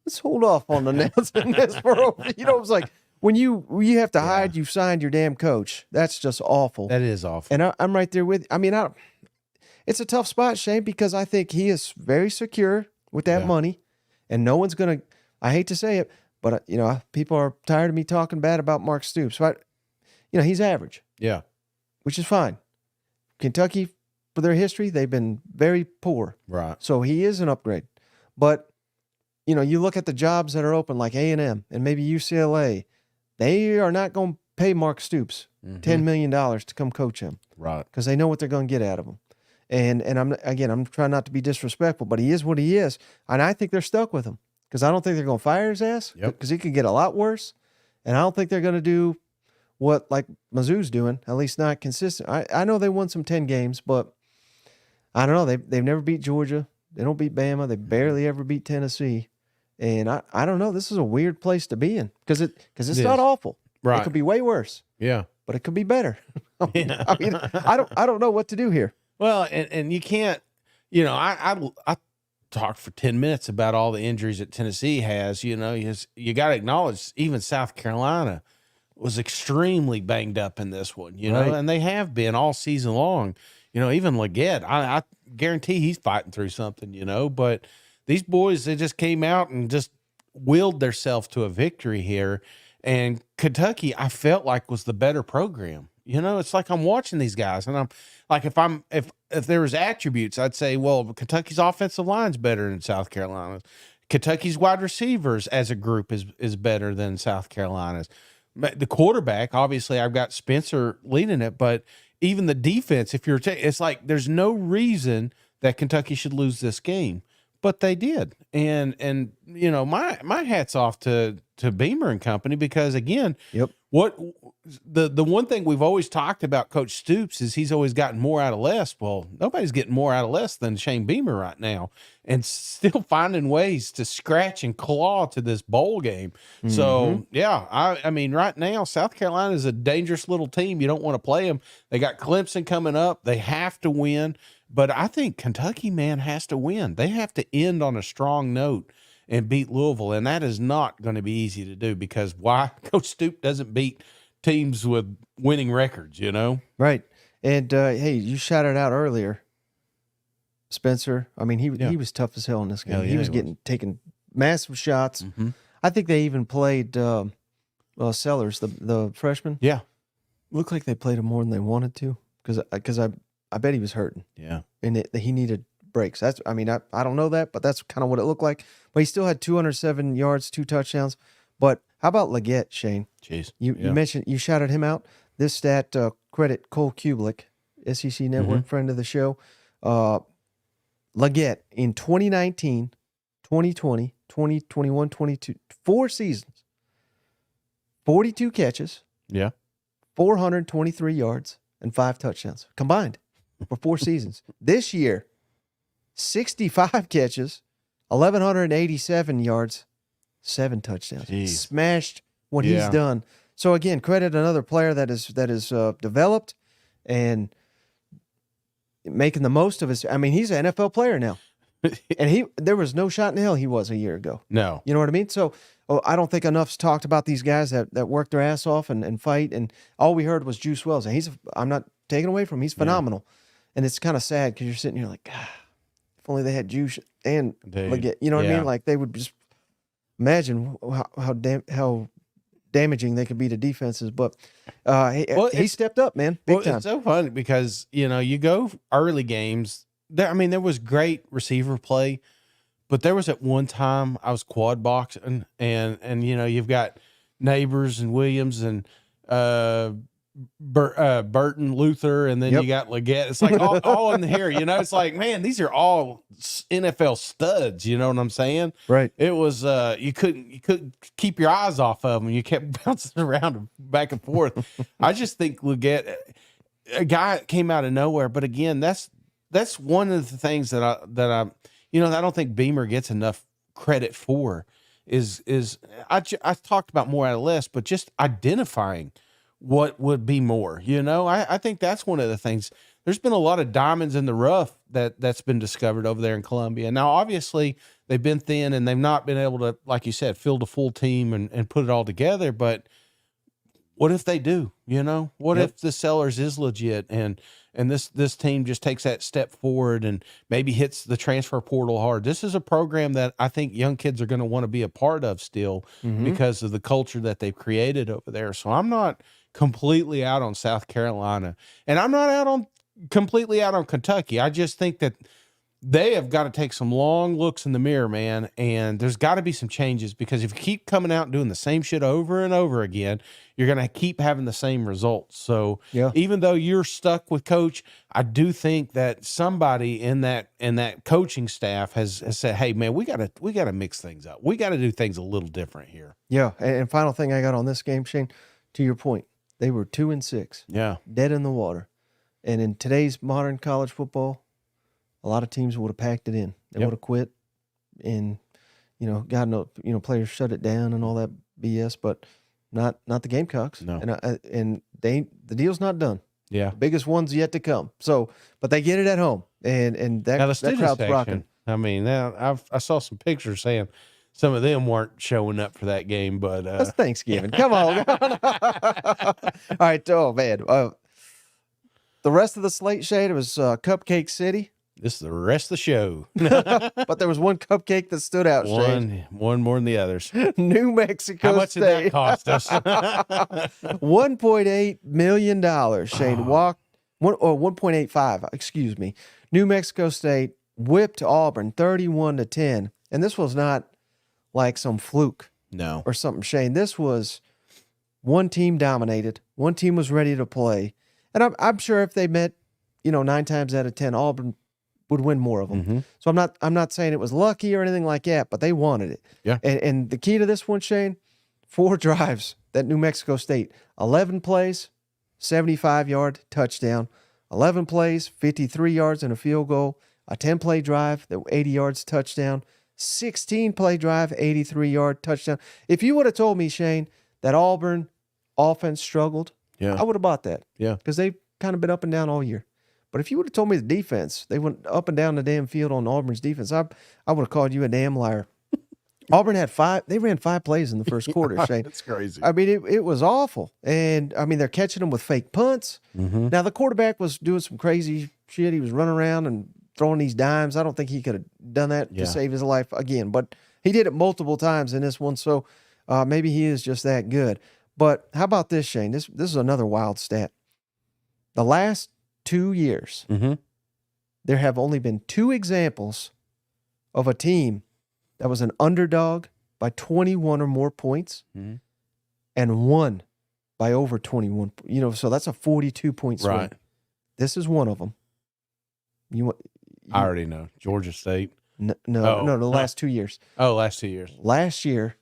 let's hold off on announcing this for it was like when you have to hide, you've signed your damn coach. That's just awful. That is awful. And I'm right there with you. I mean, it's a tough spot, Shane, because I think he is very secure with that money, and no one's going to, I hate to say it, but people are tired of me talking bad about Mark Stoops. So he's average. Yeah. Which is fine. Kentucky, for their history, they've been very poor. Right. So he is an upgrade. But, you look at the jobs that are open, like A&M and maybe UCLA, they are not going to pay Mark Stoops $10 million to come coach him. Right. Because they know what they're going to get out of him. And I'm trying not to be disrespectful, but he is what he is. And I think they're stuck with him because I don't think they're going to fire his ass because he could get a lot worse. And I don't think they're going to do what like Mizzou's doing, at least not consistent. I know they won some 10 games, but I don't know. They've never beat Georgia. They don't beat Bama. They barely ever beat Tennessee. And I don't know. This is a weird place to be in because it's not awful. Right. It could be way worse. Yeah. But it could be better. I don't know what to do here. Well, and you can't, I talked for 10 minutes about all the injuries that Tennessee has. You got to acknowledge even South Carolina was extremely banged up in this one, Right. and they have been all season long. Even Leggett, I guarantee he's fighting through something, but these boys, they just came out and just willed themselves to a victory here. And Kentucky, I felt like was the better program. It's like I'm watching these guys and I'm like, if there was attributes, I'd say, well, Kentucky's offensive line's better than South Carolina's. Kentucky's wide receivers as a group is better than South Carolina's. The quarterback, obviously, I've got Spencer leading it, but even the defense, it's like there's no reason that Kentucky should lose this game, but they did. And my hat's off to Beamer and company because again, Yep. the one thing we've always talked about Coach Stoops is he's always gotten more out of less. Well, nobody's getting more out of less than Shane Beamer right now, and still finding ways to scratch and claw to this bowl game. So yeah, I mean, right now South Carolina is a dangerous little team. You don't want to play them. They got Clemson coming up. They have to win, but I think Kentucky, man, has to win. They have to end on a strong note and beat Louisville, and that is not going to be easy to do because why? Coach Stoops doesn't beat teams with winning records, you know? Right. And hey, you shouted out earlier, Spencer. I mean, he was tough as hell in this game. Hell yeah, he was taking massive shots. I think they even played Sellers, the freshman. Yeah. Looked like they played him more than they wanted to because I bet he was hurting. Yeah. And he needed breaks. I don't know that, but that's kind of what it looked like. But he still had 207 yards, 2 touchdowns. But how about Leggett, Shane? Jeez. You mentioned, you shouted him out. This stat, credit Cole Kublik, SEC Network friend of the show. Leggett in 2019, 2020, 2021, 22, 4 seasons, 42 catches, 423 yards, and 5 touchdowns combined for 4 seasons. This year, 65 catches, 1,187 yards, 7 touchdowns. Jeez. Smashed what he's done. So again, credit another player that is developed and making the most of his. I mean, he's an NFL player now, and there was no shot in hell he was a year ago. No, you know what I mean. So I don't think enough's talked about these guys that work their ass off and fight. And all we heard was Juice Wells, and I'm not taking away from him. He's phenomenal, and it's kind of sad because you're sitting here like, God, if only they had Juice and Leggett. You know what I mean? Like they would just imagine how damaging they could be to defenses. But he stepped up, man, big time. It's so funny because you go early games. There was great receiver play, but there was at one time I was quad boxing, and you've got Neighbors and Williams and Burton, Luther, and then you got Leggett. It's like all in here, It's like, man, these are all NFL studs. You know what I'm saying? Right. It was you couldn't keep your eyes off of them. You kept bouncing around back and forth. I just think Leggett, a guy came out of nowhere, but again, that's one of the things that I don't think Beamer gets enough credit for. I talked about more out of less, but just identifying what would be more, I think that's one of the things. There's been a lot of diamonds in the rough that's been discovered over there in Columbia. Now, obviously they've been thin and they've not been able to, like you said, field a full team and put it all together. But what if they do, what if the Sellers is legit and this team just takes that step forward and maybe hits the transfer portal hard? This is a program that I think young kids are going to want to be a part of still because of the culture that they've created over there. So I'm not completely out on South Carolina, and I'm not completely out on Kentucky. I just think that they have got to take some long looks in the mirror, man, and there's got to be some changes because if you keep coming out and doing the same shit over and over again, you're going to keep having the same results. So even though you're stuck with coach, I do think that somebody in that coaching staff has said, hey, man, we got to mix things up. We got to do things a little different here. Yeah, and final thing I got on this game, Shane, to your point, they were 2-6. Yeah. Dead in the water. And in today's modern college football, a lot of teams would have packed it in. They would have quit, and God knows, players shut it down and all that BS. But not the Gamecocks. No, and the deal's not done. Yeah, the biggest one's yet to come. So, but they get it at home, and that crowd's rocking. I mean, now I saw some pictures saying some of them weren't showing up for that game, but that's Thanksgiving. Come on. All right. Oh man. The rest of the slate, Shade, it was Cupcake City. This is the rest of the show. But there was one cupcake that stood out, Shane. One more than the others. New Mexico How much State. did that cost us? $1.8 million, Shane. 1.85, excuse me. New Mexico State whipped Auburn 31-10. And this was not like some fluke or something, Shane. This was one team dominated. One team was ready to play. And I'm sure if they met, 9 times out of 10, Auburn would win more of them. So I'm not saying it was lucky or anything like that, but they wanted it. Yeah. And the key to this one, Shane, 4 drives that New Mexico State, 11 plays, 75-yard touchdown, 11 plays, 53 yards and a field goal, a 10-play drive, 80 yards touchdown, 16-play drive, 83-yard touchdown. If you would have told me, Shane, that Auburn offense struggled, I would have bought that. Yeah. Because they've kind of been up and down all year. But if you would have told me the defense, they went up and down the damn field on Auburn's defense, I would have called you a damn liar. Auburn had 5. They ran 5 plays in the first quarter, Shane. That's crazy. I mean, it was awful. And, I mean, they're catching them with fake punts. Mm-hmm. Now, the quarterback was doing some crazy shit. He was running around and throwing these dimes. I don't think he could have done that to save his life again. But he did it multiple times in this one, so maybe he is just that good. But how about this, Shane? This is another wild stat. The last 2 years, there have only been 2 examples of a team that was an underdog by 21 or more points and won by over 21. So that's a 42-point swing. Right. This is one of them. I already know. Georgia State. No, the last 2 years. Oh, last 2 years. Last year,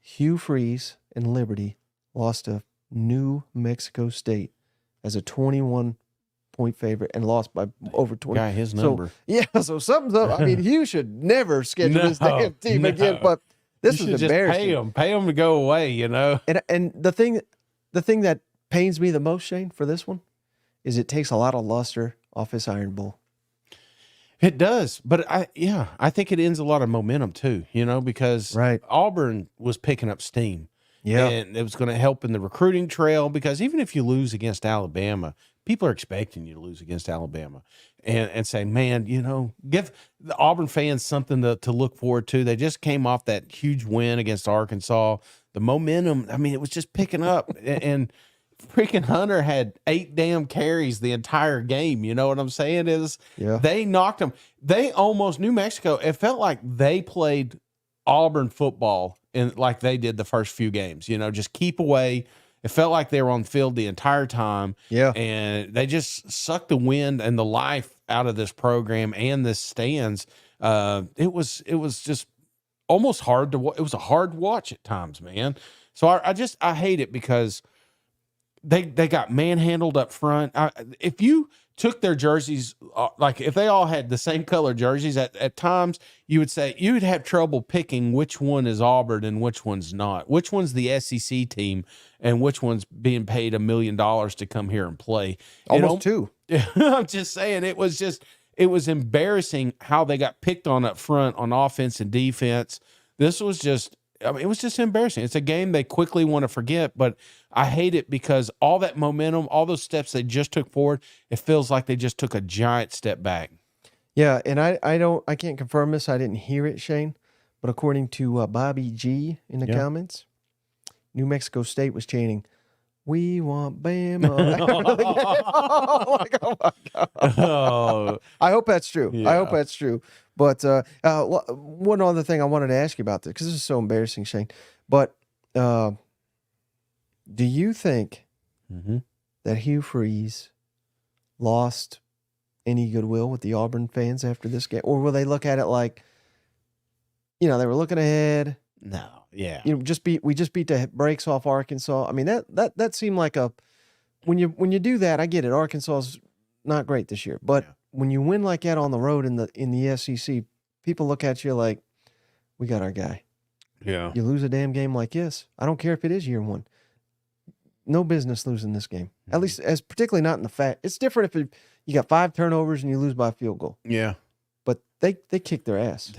Hugh Freeze and Liberty lost to New Mexico State as a 21-point favorite and lost by over 20. Got his number. So something's up. I mean, Hugh should never schedule this damn team again, but this is embarrassing. Just pay them to go away, And the thing that pains me the most, Shane, for this one, is it takes a lot of luster off this Iron Bowl. It does, but I think it ends a lot of momentum too, because Auburn was picking up steam. Yeah. And it was going to help in the recruiting trail, because even if you lose against Alabama, people are expecting you to lose against Alabama and say, man, give the Auburn fans something to look forward to. They just came off that huge win against Arkansas. The momentum, I mean, it was just picking up and freaking Hunter had 8 damn carries the entire game. You know what I'm saying? They knocked them. They almost, New Mexico, it felt like they played Auburn football like they did the first few games, just keep away. It felt like they were on the field the entire time. Yeah. And they just sucked the wind and the life out of this program and this stands. It was just almost hard to watch. It was a hard watch at times, man. So I hate it because they got manhandled up front. If you took their jerseys, like if they all had the same color jerseys at times, you would have trouble picking which one is Auburn and which one's not. Which one's the SEC team and which one's being paid $1 million to come here and play. Almost 2. I'm just saying it was embarrassing how they got picked on up front on offense and defense. This was just, it was just embarrassing. It's a game they quickly want to forget, but I hate it because all that momentum, all those steps they just took forward, it feels like they just took a giant step back. Yeah, and I can't confirm this. I didn't hear it, Shane, but according to Bobby G in the comments, New Mexico State was chanting, "We want Bama." Oh my God. I hope that's true. Yeah. I hope that's true. But one other thing I wanted to ask you about this, because this is so embarrassing, Shane. But do you think that Hugh Freeze lost any goodwill with the Auburn fans after this game? Or will they look at it like, they were looking ahead? No, yeah. We just beat the brakes off Arkansas. I mean, that seemed like when you do that, I get it. Arkansas's not great this year. But when you win like that on the road in the SEC, people look at you like, we got our guy. Yeah. You lose a damn game like this, I don't care if it is year 1. No business losing this game. At least, particularly not in the fact. It's different if you got 5 turnovers and you lose by a field goal. Yeah. But they kick their ass.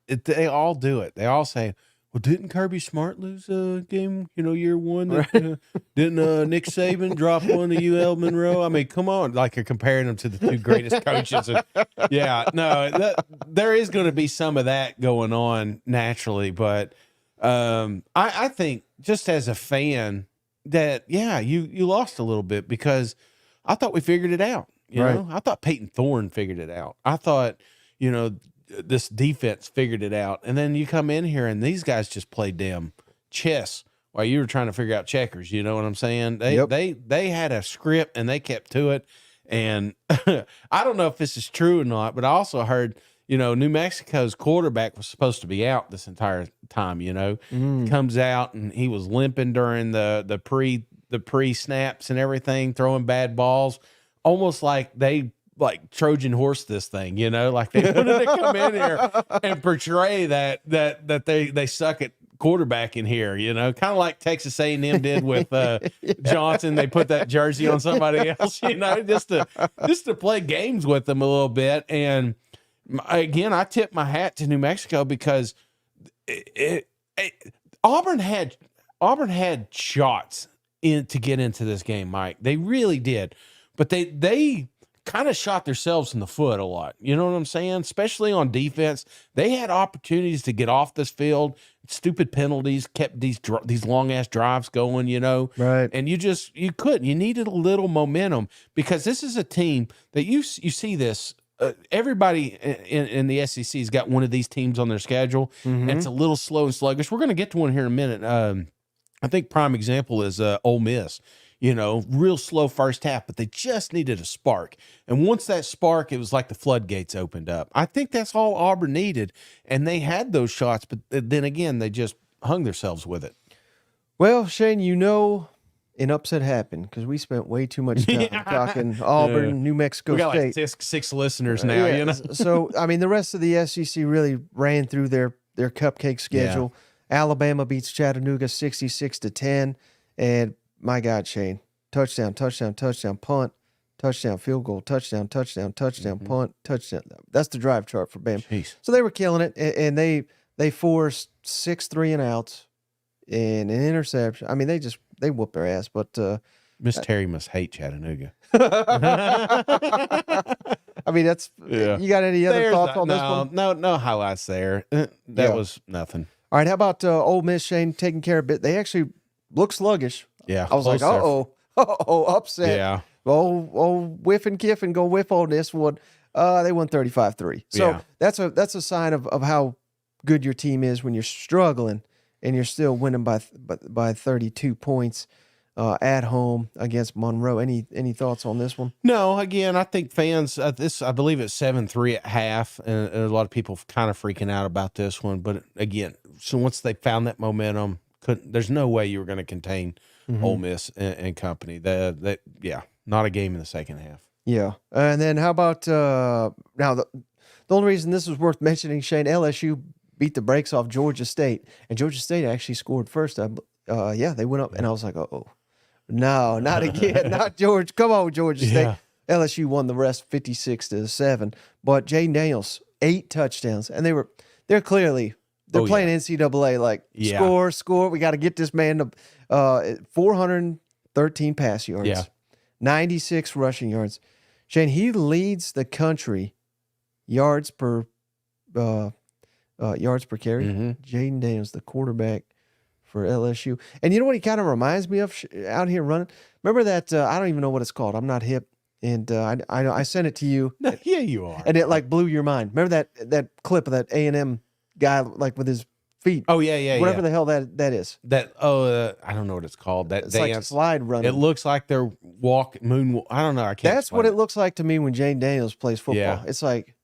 They all do it. They all say, well, didn't Kirby Smart lose a game, year 1? Didn't Nick Saban drop one to UL Monroe? I mean, come on. Like, you're comparing them to the 2 greatest coaches. There is going to be some of that going on naturally. But I think just as a fan that, you lost a little bit because I thought we figured it out. You know, I thought Peyton Thorne figured it out. I thought, this defense figured it out. And then you come in here and these guys just played damn chess while you were trying to figure out checkers. You know what I'm saying? They had a script and they kept to it. And I don't know if this is true or not, but I also heard, New Mexico's quarterback was supposed to be out this entire time, comes out and he was limping during the pre snaps and everything, throwing bad balls, almost like they Trojan horse this thing, like they wanted to come in here and portray that they suck at quarterback in here, kind of like Texas A&M did with Johnson. They put that jersey on somebody else, just to play games with them a little bit. And again, I tip my hat to New Mexico because Auburn had shots to get into this game, Mike. They really did, but they kind of shot themselves in the foot a lot. You know what I'm saying? Especially on defense. They had opportunities to get off this field. Stupid penalties kept these long-ass drives going, Right. And you couldn't. You needed a little momentum because this is a team that you see this. Everybody in the SEC has got one of these teams on their schedule, and it's a little slow and sluggish. We're going to get to one here in a minute. I think prime example is Ole Miss. Real slow first half, but they just needed a spark. And once that spark, it was like the floodgates opened up. I think that's all Auburn needed, and they had those shots, but then again, they just hung themselves with it. Well, Shane, an upset happened because we spent way too much time talking Auburn, New Mexico we got State. Like six listeners now, So, the rest of the SEC really ran through their cupcake schedule. Yeah. Alabama beats Chattanooga 66-10, and my God, Shane, touchdown, punt, touchdown, field goal, touchdown, punt, touchdown. That's the drive chart for Bama. Jeez. So they were killing it, and they forced 6 3-and-outs and an interception. They whooped their ass, but Miss Terry must hate Chattanooga. That's you got any other thoughts on this one? No highlights there. That was nothing. All right, how about Ole Miss, Shane, taking care of it? They actually look sluggish. Yeah, I was like, upset. Yeah. Whiff and Kiff and go whiff on this one. They won 35-3. So that's a sign of how good your team is when you're struggling and you're still winning by 32 points at home against Monroe. Any thoughts on this one? No, again, I think fans, I believe it's 7-3 at half, and a lot of people kind of freaking out about this one. But again, so once they found that momentum, there's no way you were going to contain Ole Miss and company. Not a game in the second half. Yeah. And then how about now the only reason this was worth mentioning, Shane, LSU beat the brakes off Georgia State, and Georgia State actually scored first. They went up, and I was like, no, not again, not George. Come on, Georgia State. LSU won the rest 56-7, but Jaden Daniels 8 touchdowns, and they're clearly playing NCAA score. We got to get this man to 413 pass yards, 96 rushing yards. Shane, he leads the country yards per carry. Jaden Daniels, the quarterback for LSU. And you know what he kind of reminds me of out here running? Remember that, I don't even know what it's called. I'm not hip. And I sent it to you. Yeah, you are. And it blew your mind. Remember that clip of that A&M guy with his feet? Oh, yeah. Whatever the hell that is. I don't know what it's called. That it's dance. like slide running. It looks like they're moon. I don't know. I can't. That's what it looks like to me when Jaden Daniels plays football. Yeah. It's like,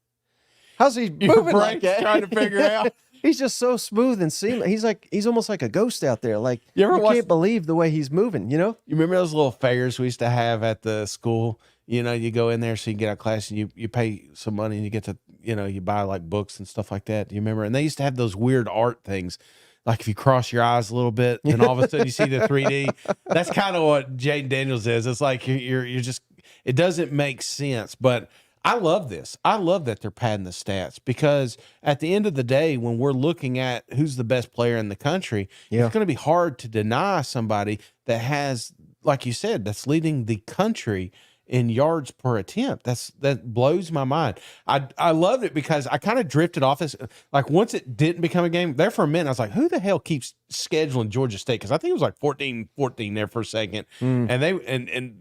how's he moving like that? Trying to figure out. He's just so smooth and seamless. He's almost like a ghost out there. Like you can't believe the way he's moving. You remember those little fairs we used to have at the school? You go in there so you can get out of class and you pay some money and you get to you buy books and stuff like that. Do you remember? And they used to have those weird art things. Like if you cross your eyes a little bit, and all of a sudden you see the 3D. That's kind of what Jaden Daniels is. It's like you're just. It doesn't make sense, but I love this. I love that they're padding the stats because at the end of the day, when we're looking at who's the best player in the country, it's going to be hard to deny somebody that has, like you said, that's leading the country in yards per attempt. That blows my mind. I loved it because I kind of drifted off this. Like once it didn't become a game, there for a minute, I was like, who the hell keeps scheduling Georgia State? Because I think it was 14-14 there for a second. And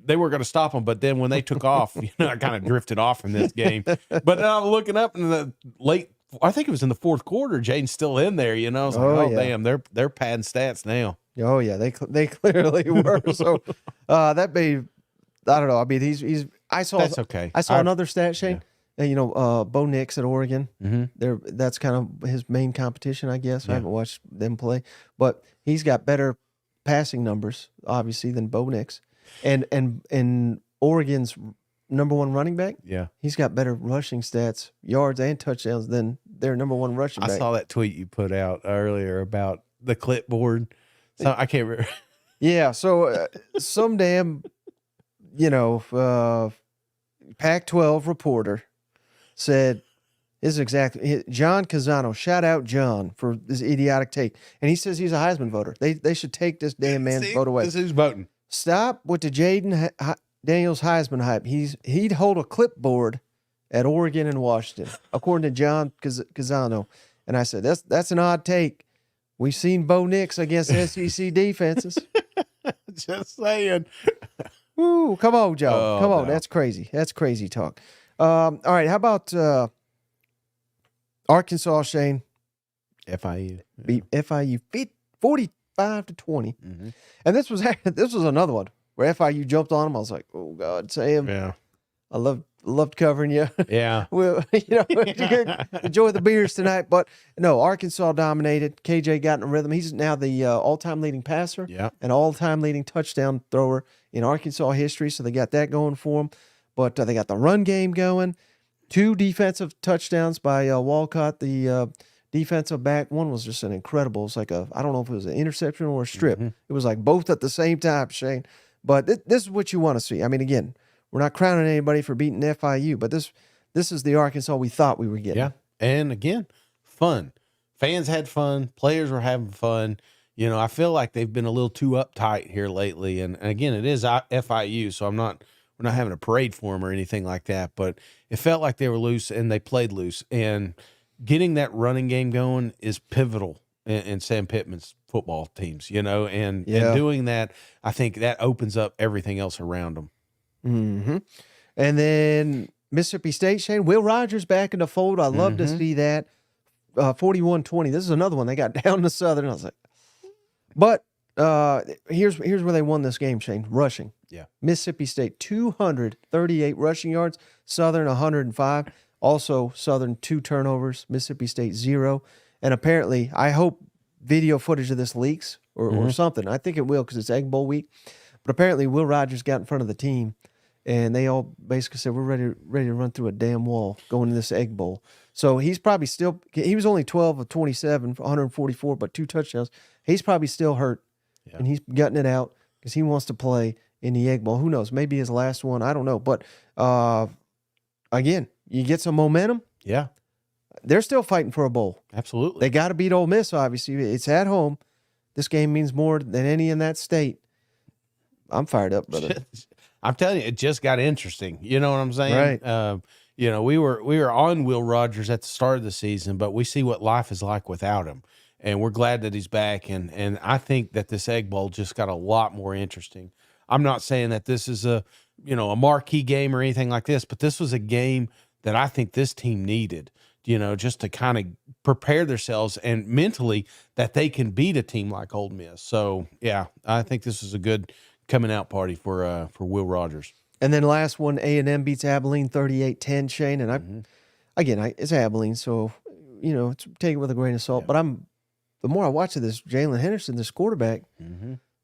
they were going to stop them. But then when they took off, I kind of drifted off from this game. But then I was looking up in the late, I think it was in the fourth quarter, Jaden's still in there. I was like, damn, they're padding stats now. Oh yeah, they clearly were. So that may, I don't know. I mean, I saw. That's okay. I saw another stat, Shane. Bo Nix at Oregon. Mm-hmm. That's kind of his main competition, I guess. Yeah. I haven't watched them play, but he's got better passing numbers, obviously, than Bo Nix. And Oregon's number one running back, Yeah. he's got better rushing stats, yards and touchdowns than their number one rushing back. I saw that tweet you put out earlier about the clipboard. So I can't remember. Yeah, so some damn, Pac-12 reporter said, this is exactly, John Casano, shout out John for this idiotic take. And he says he's a Heisman voter. They should take this damn man's vote away. This is who's voting. Stop with the Jaden Daniels Heisman hype. He'd hold a clipboard at Oregon and Washington, according to John Casano. And I said, that's an odd take. We've seen Bo Nix against SEC defenses. Just saying. Ooh, come on, Joe. Oh, come on. no. That's crazy. That's crazy talk. All right, how about Arkansas, Shane? FIU. Beat FIU 45-20. Mm-hmm. And this was another one where FIU jumped on them. I was like, oh, God, Sam. Yeah. I loved covering you. Yeah. Well, enjoy the beers tonight. But no, Arkansas dominated. KJ got in a rhythm. He's now the all-time leading passer and all-time leading touchdown thrower in Arkansas history. So they got that going for them. But they got the run game going. 2 defensive touchdowns by Walcott, the defensive back. One was just an incredible. It's like I don't know if it was an interception or a strip. Mm-hmm. It was like both at the same time, Shane. But this is what you want to see. I mean, again, we're not crowning anybody for beating FIU, but this is the Arkansas we thought we were getting. Yeah. And again, fun. Fans had fun. Players were having fun. I feel like they've been a little too uptight here lately. And again, it is FIU, so we're not having a parade for them or anything like that. But it felt like they were loose and they played loose. And getting that running game going is pivotal in Sam Pittman's football teams, and doing that, I think that opens up everything else around them. Mm-hmm. And then Mississippi State, Shane, Will Rogers back in the fold. I love to see that. 41-20. This is another one. They got down to Southern. I was like, but here's where they won this game, Shane. Rushing. Yeah. Mississippi State 238 rushing yards. Southern 105. Also Southern 2 turnovers. Mississippi State 0. And apparently, I hope video footage of this leaks or something. I think it will because it's Egg Bowl week. But apparently, Will Rogers got in front of the team, and they all basically said, we're ready to run through a damn wall going to this Egg Bowl. So he's probably still – he was only 12 of 27 for 144, but 2 touchdowns. He's probably still hurt, and he's gutting it out because he wants to play in the Egg Bowl. Who knows? Maybe his last one. I don't know. But, again, you get some momentum. Yeah. They're still fighting for a bowl. Absolutely. They got to beat Ole Miss, obviously. It's at home. This game means more than any in that state. I'm fired up, brother. I'm telling you, it just got interesting. You know what I'm saying? Right. We were on Will Rogers at the start of the season, but we see what life is like without him. And we're glad that he's back. And I think that this Egg Bowl just got a lot more interesting. I'm not saying that this is a marquee game or anything like this, but this was a game that I think this team needed, just to kind of prepare themselves and mentally that they can beat a team like Ole Miss. So, yeah, I think this is a good coming out party for Will Rogers. And then last one, A&M beats Abilene 38-10, Shane. And it's Abilene, so, take it with a grain of salt. Yeah. But the more I watch of this, Jalen Henderson, this quarterback, I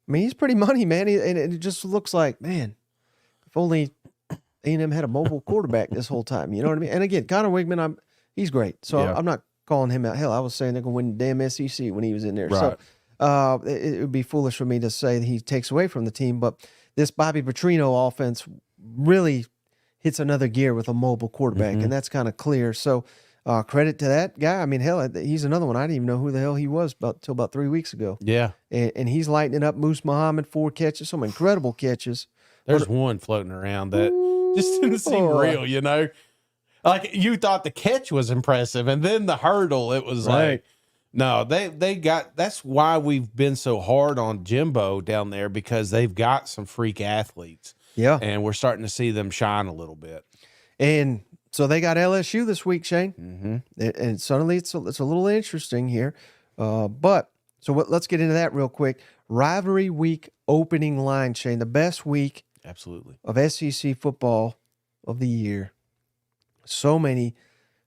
mean, he's pretty money, man. And it just looks like, man, if only A&M had a mobile quarterback this whole time. You know what I mean? And again, Connor Wigman, he's great. So I'm not calling him out. Hell, I was saying they're going to win the damn SEC when he was in there. Right. So it would be foolish for me to say that he takes away from the team. But this Bobby Petrino offense really hits another gear with a mobile quarterback, and that's kind of clear. So credit to that guy. I mean, hell, he's another one. I didn't even know who the hell he was till about 3 weeks ago. Yeah. And he's lighting it up. Moose Muhammad, 4 catches, some incredible catches. There's one floating around that just didn't seem real, Like, you thought the catch was impressive, and then the hurdle, it was like, no, they got, that's why we've been so hard on Jimbo down there, because they've got some freak athletes. Yeah. And we're starting to see them shine a little bit. And so they got LSU this week, Shane. And suddenly it's a little interesting here. But let's get into that real quick. Rivalry week opening line, Shane, the best week absolutely of SEC football of the year. So many.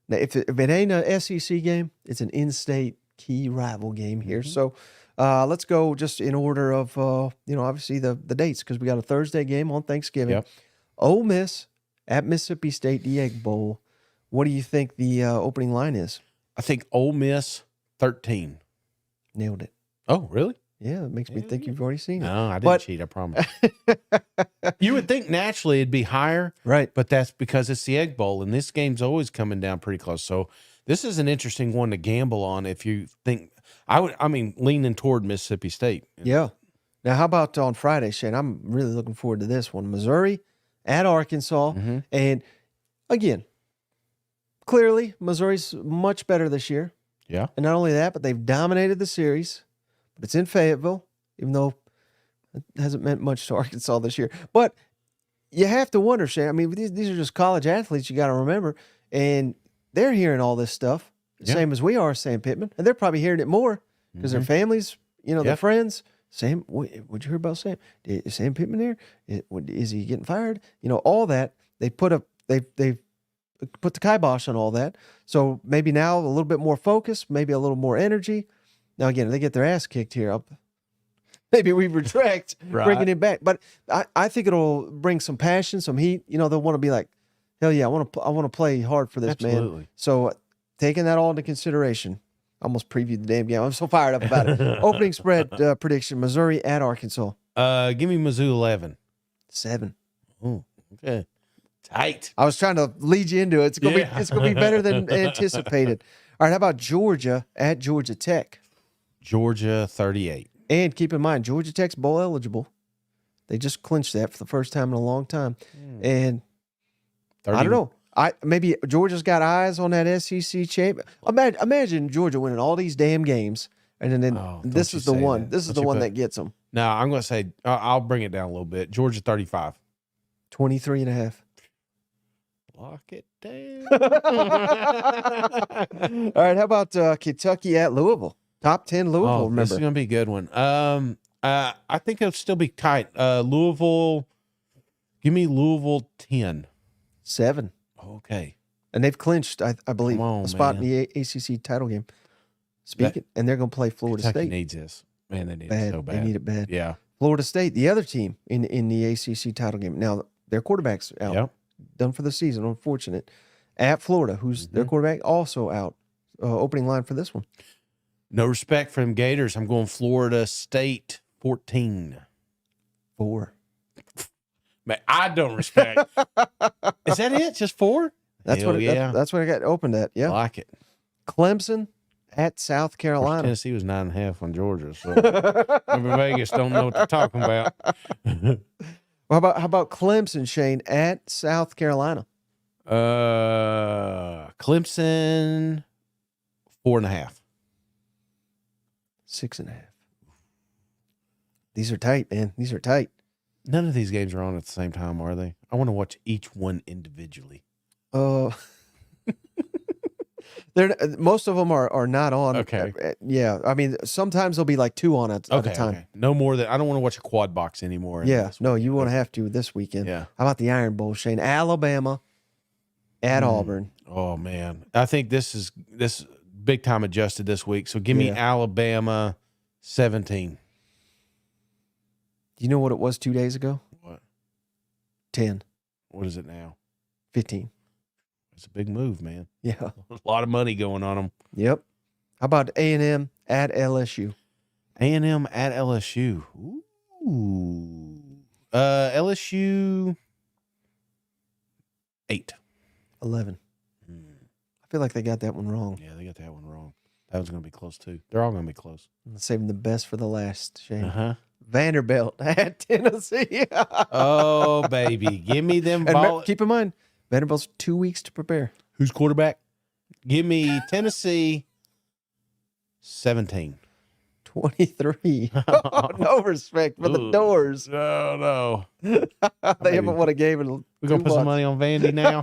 Now, if it ain't a SEC game, it's an in-state key rival game here. So let's go just in order of, obviously the dates, because we got a Thursday game on Thanksgiving. Yep. Ole Miss at Mississippi State, the Egg Bowl. What do you think the opening line is? I think Ole Miss 13. Nailed it. Oh, really? Yeah, it makes me think you've already seen it. No, I didn't cheat. I promise. You would think naturally it'd be higher, Right. but that's because it's the Egg Bowl, and this game's always coming down pretty close. So this is an interesting one to gamble on if you think. Leaning toward Mississippi State. Yeah. Now, how about on Friday, Shane? I'm really looking forward to this one. Missouri at Arkansas. Mm-hmm. And again, clearly, Missouri's much better this year. Yeah. And not only that, but they've dominated the series. But it's in Fayetteville, even though it hasn't meant much to Arkansas this year. But you have to wonder, Shane. I mean, these are just college athletes, you got to remember. And they're hearing all this stuff, same as we are, Sam Pittman. And they're probably hearing it more because their families, their friends. Sam, what'd you hear about Sam? Is Sam Pittman there? Is he getting fired? All that. They put the kibosh on all that. So maybe now a little bit more focus, maybe a little more energy. Now, again, if they get their ass kicked here, maybe we retract bringing it back. But I think it'll bring some passion, some heat. They'll want to be like, hell yeah, I want to play hard for this, man. So taking that all into consideration, I almost previewed the damn game. I'm so fired up about it. Opening spread prediction, Missouri at Arkansas. Give me Mizzou 11. 7. Oh, okay. Tight. I was trying to lead you into it. It's gonna be better than anticipated. All right, how about Georgia at Georgia Tech? Georgia 38. And keep in mind, Georgia Tech's bowl eligible. They just clinched that for the first time in a long time. And 30. I don't know. Maybe Georgia's got eyes on that SEC champ. Imagine Georgia winning all these damn games, and then this is the one. That. This is the one that gets them. No, I'm going to say I'll bring it down a little bit. Georgia 35. 23.5. Lock it down. All right, how about Kentucky at Louisville? Top 10 Louisville, remember. This is going to be a good one. I think it'll still be tight. Louisville, give me Louisville 10. 7. Okay. And they've clinched, I believe, a spot in the ACC title game. And they're going to play Florida Kentucky State. Needs this. Man, they need it so bad. They need it bad. Yeah. Florida State, the other team in the ACC title game. Now, their quarterback's out. Yep. Done for the season, unfortunate. At Florida, who's their quarterback, also out. Opening line for this one. No respect for them Gators. I'm going Florida State 14. 4. Man, I don't respect. Is that it? Just 4? That's what I got opened at. Yeah. I like it. Clemson at South Carolina. Tennessee was 9.5 on Georgia, so maybe Vegas don't know what they're talking about. How about Clemson, Shane, at South Carolina? Clemson 4.5. 6.5. These are tight, man. These are tight. None of these games are on at the same time, are they? I want to watch each one individually. Most of them are not on. Okay. Yeah. I mean, sometimes there'll be like 2 on at a time. Okay. No more than I don't want to watch a quad box anymore. Yeah. No, you want to have to this weekend. Yeah. How about the Iron Bowl, Shane? Alabama at Auburn. Oh man, I think this big time adjusted this week. So give me Alabama 17. Do you know what it was 2 days ago? What? 10. What is it now? 15. It's a big move, man. Yeah. A lot of money going on them. Yep. How about A&M at LSU? A&M at LSU. Ooh. LSU 8. 11. I feel like they got that one wrong. Yeah, they got that one wrong. That one's going to be close, too. They're all going to be close. I'm saving the best for the last, Shane. Uh-huh. Vanderbilt at Tennessee. Oh, baby. Give me them ball. Keep in mind, Vanderbilt's 2 weeks to prepare. Who's quarterback? Give me Tennessee 17. 23. Oh, no respect for the Doors. No. They haven't won a game in We're going to put some money on Vandy now.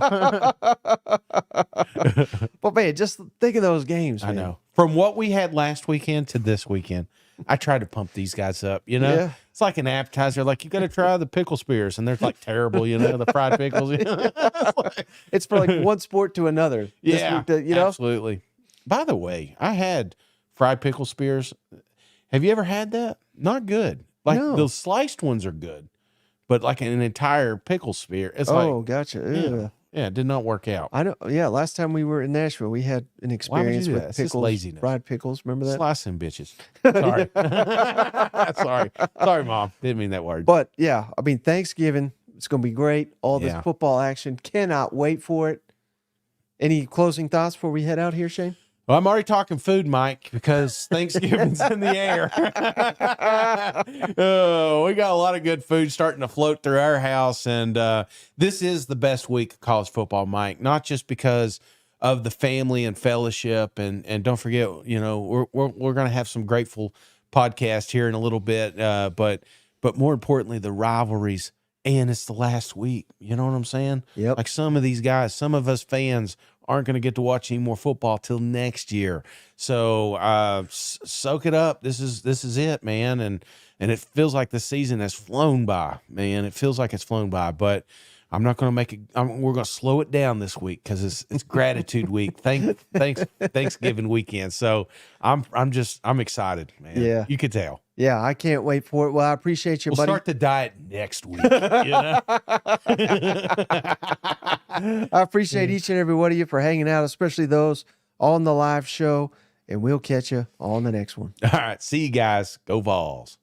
But, man, just think of those games, man. I know. From what we had last weekend to this weekend, I try to pump these guys up, you know? Yeah. It's like an appetizer. Like, you got to try the pickle spears, and they're like terrible, you know, the fried pickles. You know? It's for like one sport to another. Yeah, you know? absolutely. By the way, I had fried pickle spears. Have you ever had that? Not good. Like, No. the sliced ones are good, but like an entire pickle spear, it's Oh, like, gotcha. yeah, it did not work out. I know. Yeah, last time we were in Nashville, we had an Why would you experience do with that? It's just pickles, laziness. fried pickles. Remember that? Slice them bitches. Sorry. Sorry, Mom. Didn't mean that word. But yeah, I mean, Thanksgiving, it's going to be great. All this Yeah. football action. Cannot wait for it. Any closing thoughts before we head out here, Shane? Well, I'm already talking food, Mike, because Thanksgiving's in the air. Oh, we got a lot of good food starting to float through our house, and this is the best week of college football, Mike. Not just because of the family and fellowship, and don't forget, you know, we're going to have some grateful podcast here in a little bit, but more importantly, the rivalries. And it's the last week. You know what I'm saying? Yep. Like, some of these guys, some of us fans aren't going to get to watch any more football till next year. So soak it up. This is it, man. And it feels like the season has flown by, man. It feels like it's flown by. But I'm not going to make it. We're going to slow it down this week because it's gratitude week. Thanksgiving weekend. So I'm excited, man. Yeah. You could tell. Yeah, I can't wait for it. Well, I appreciate you, We'll buddy. start the diet next week. You know? I appreciate each and every one of you for hanging out, especially those on the live show. And we'll catch you on the next one. All right. See you guys. Go Vols.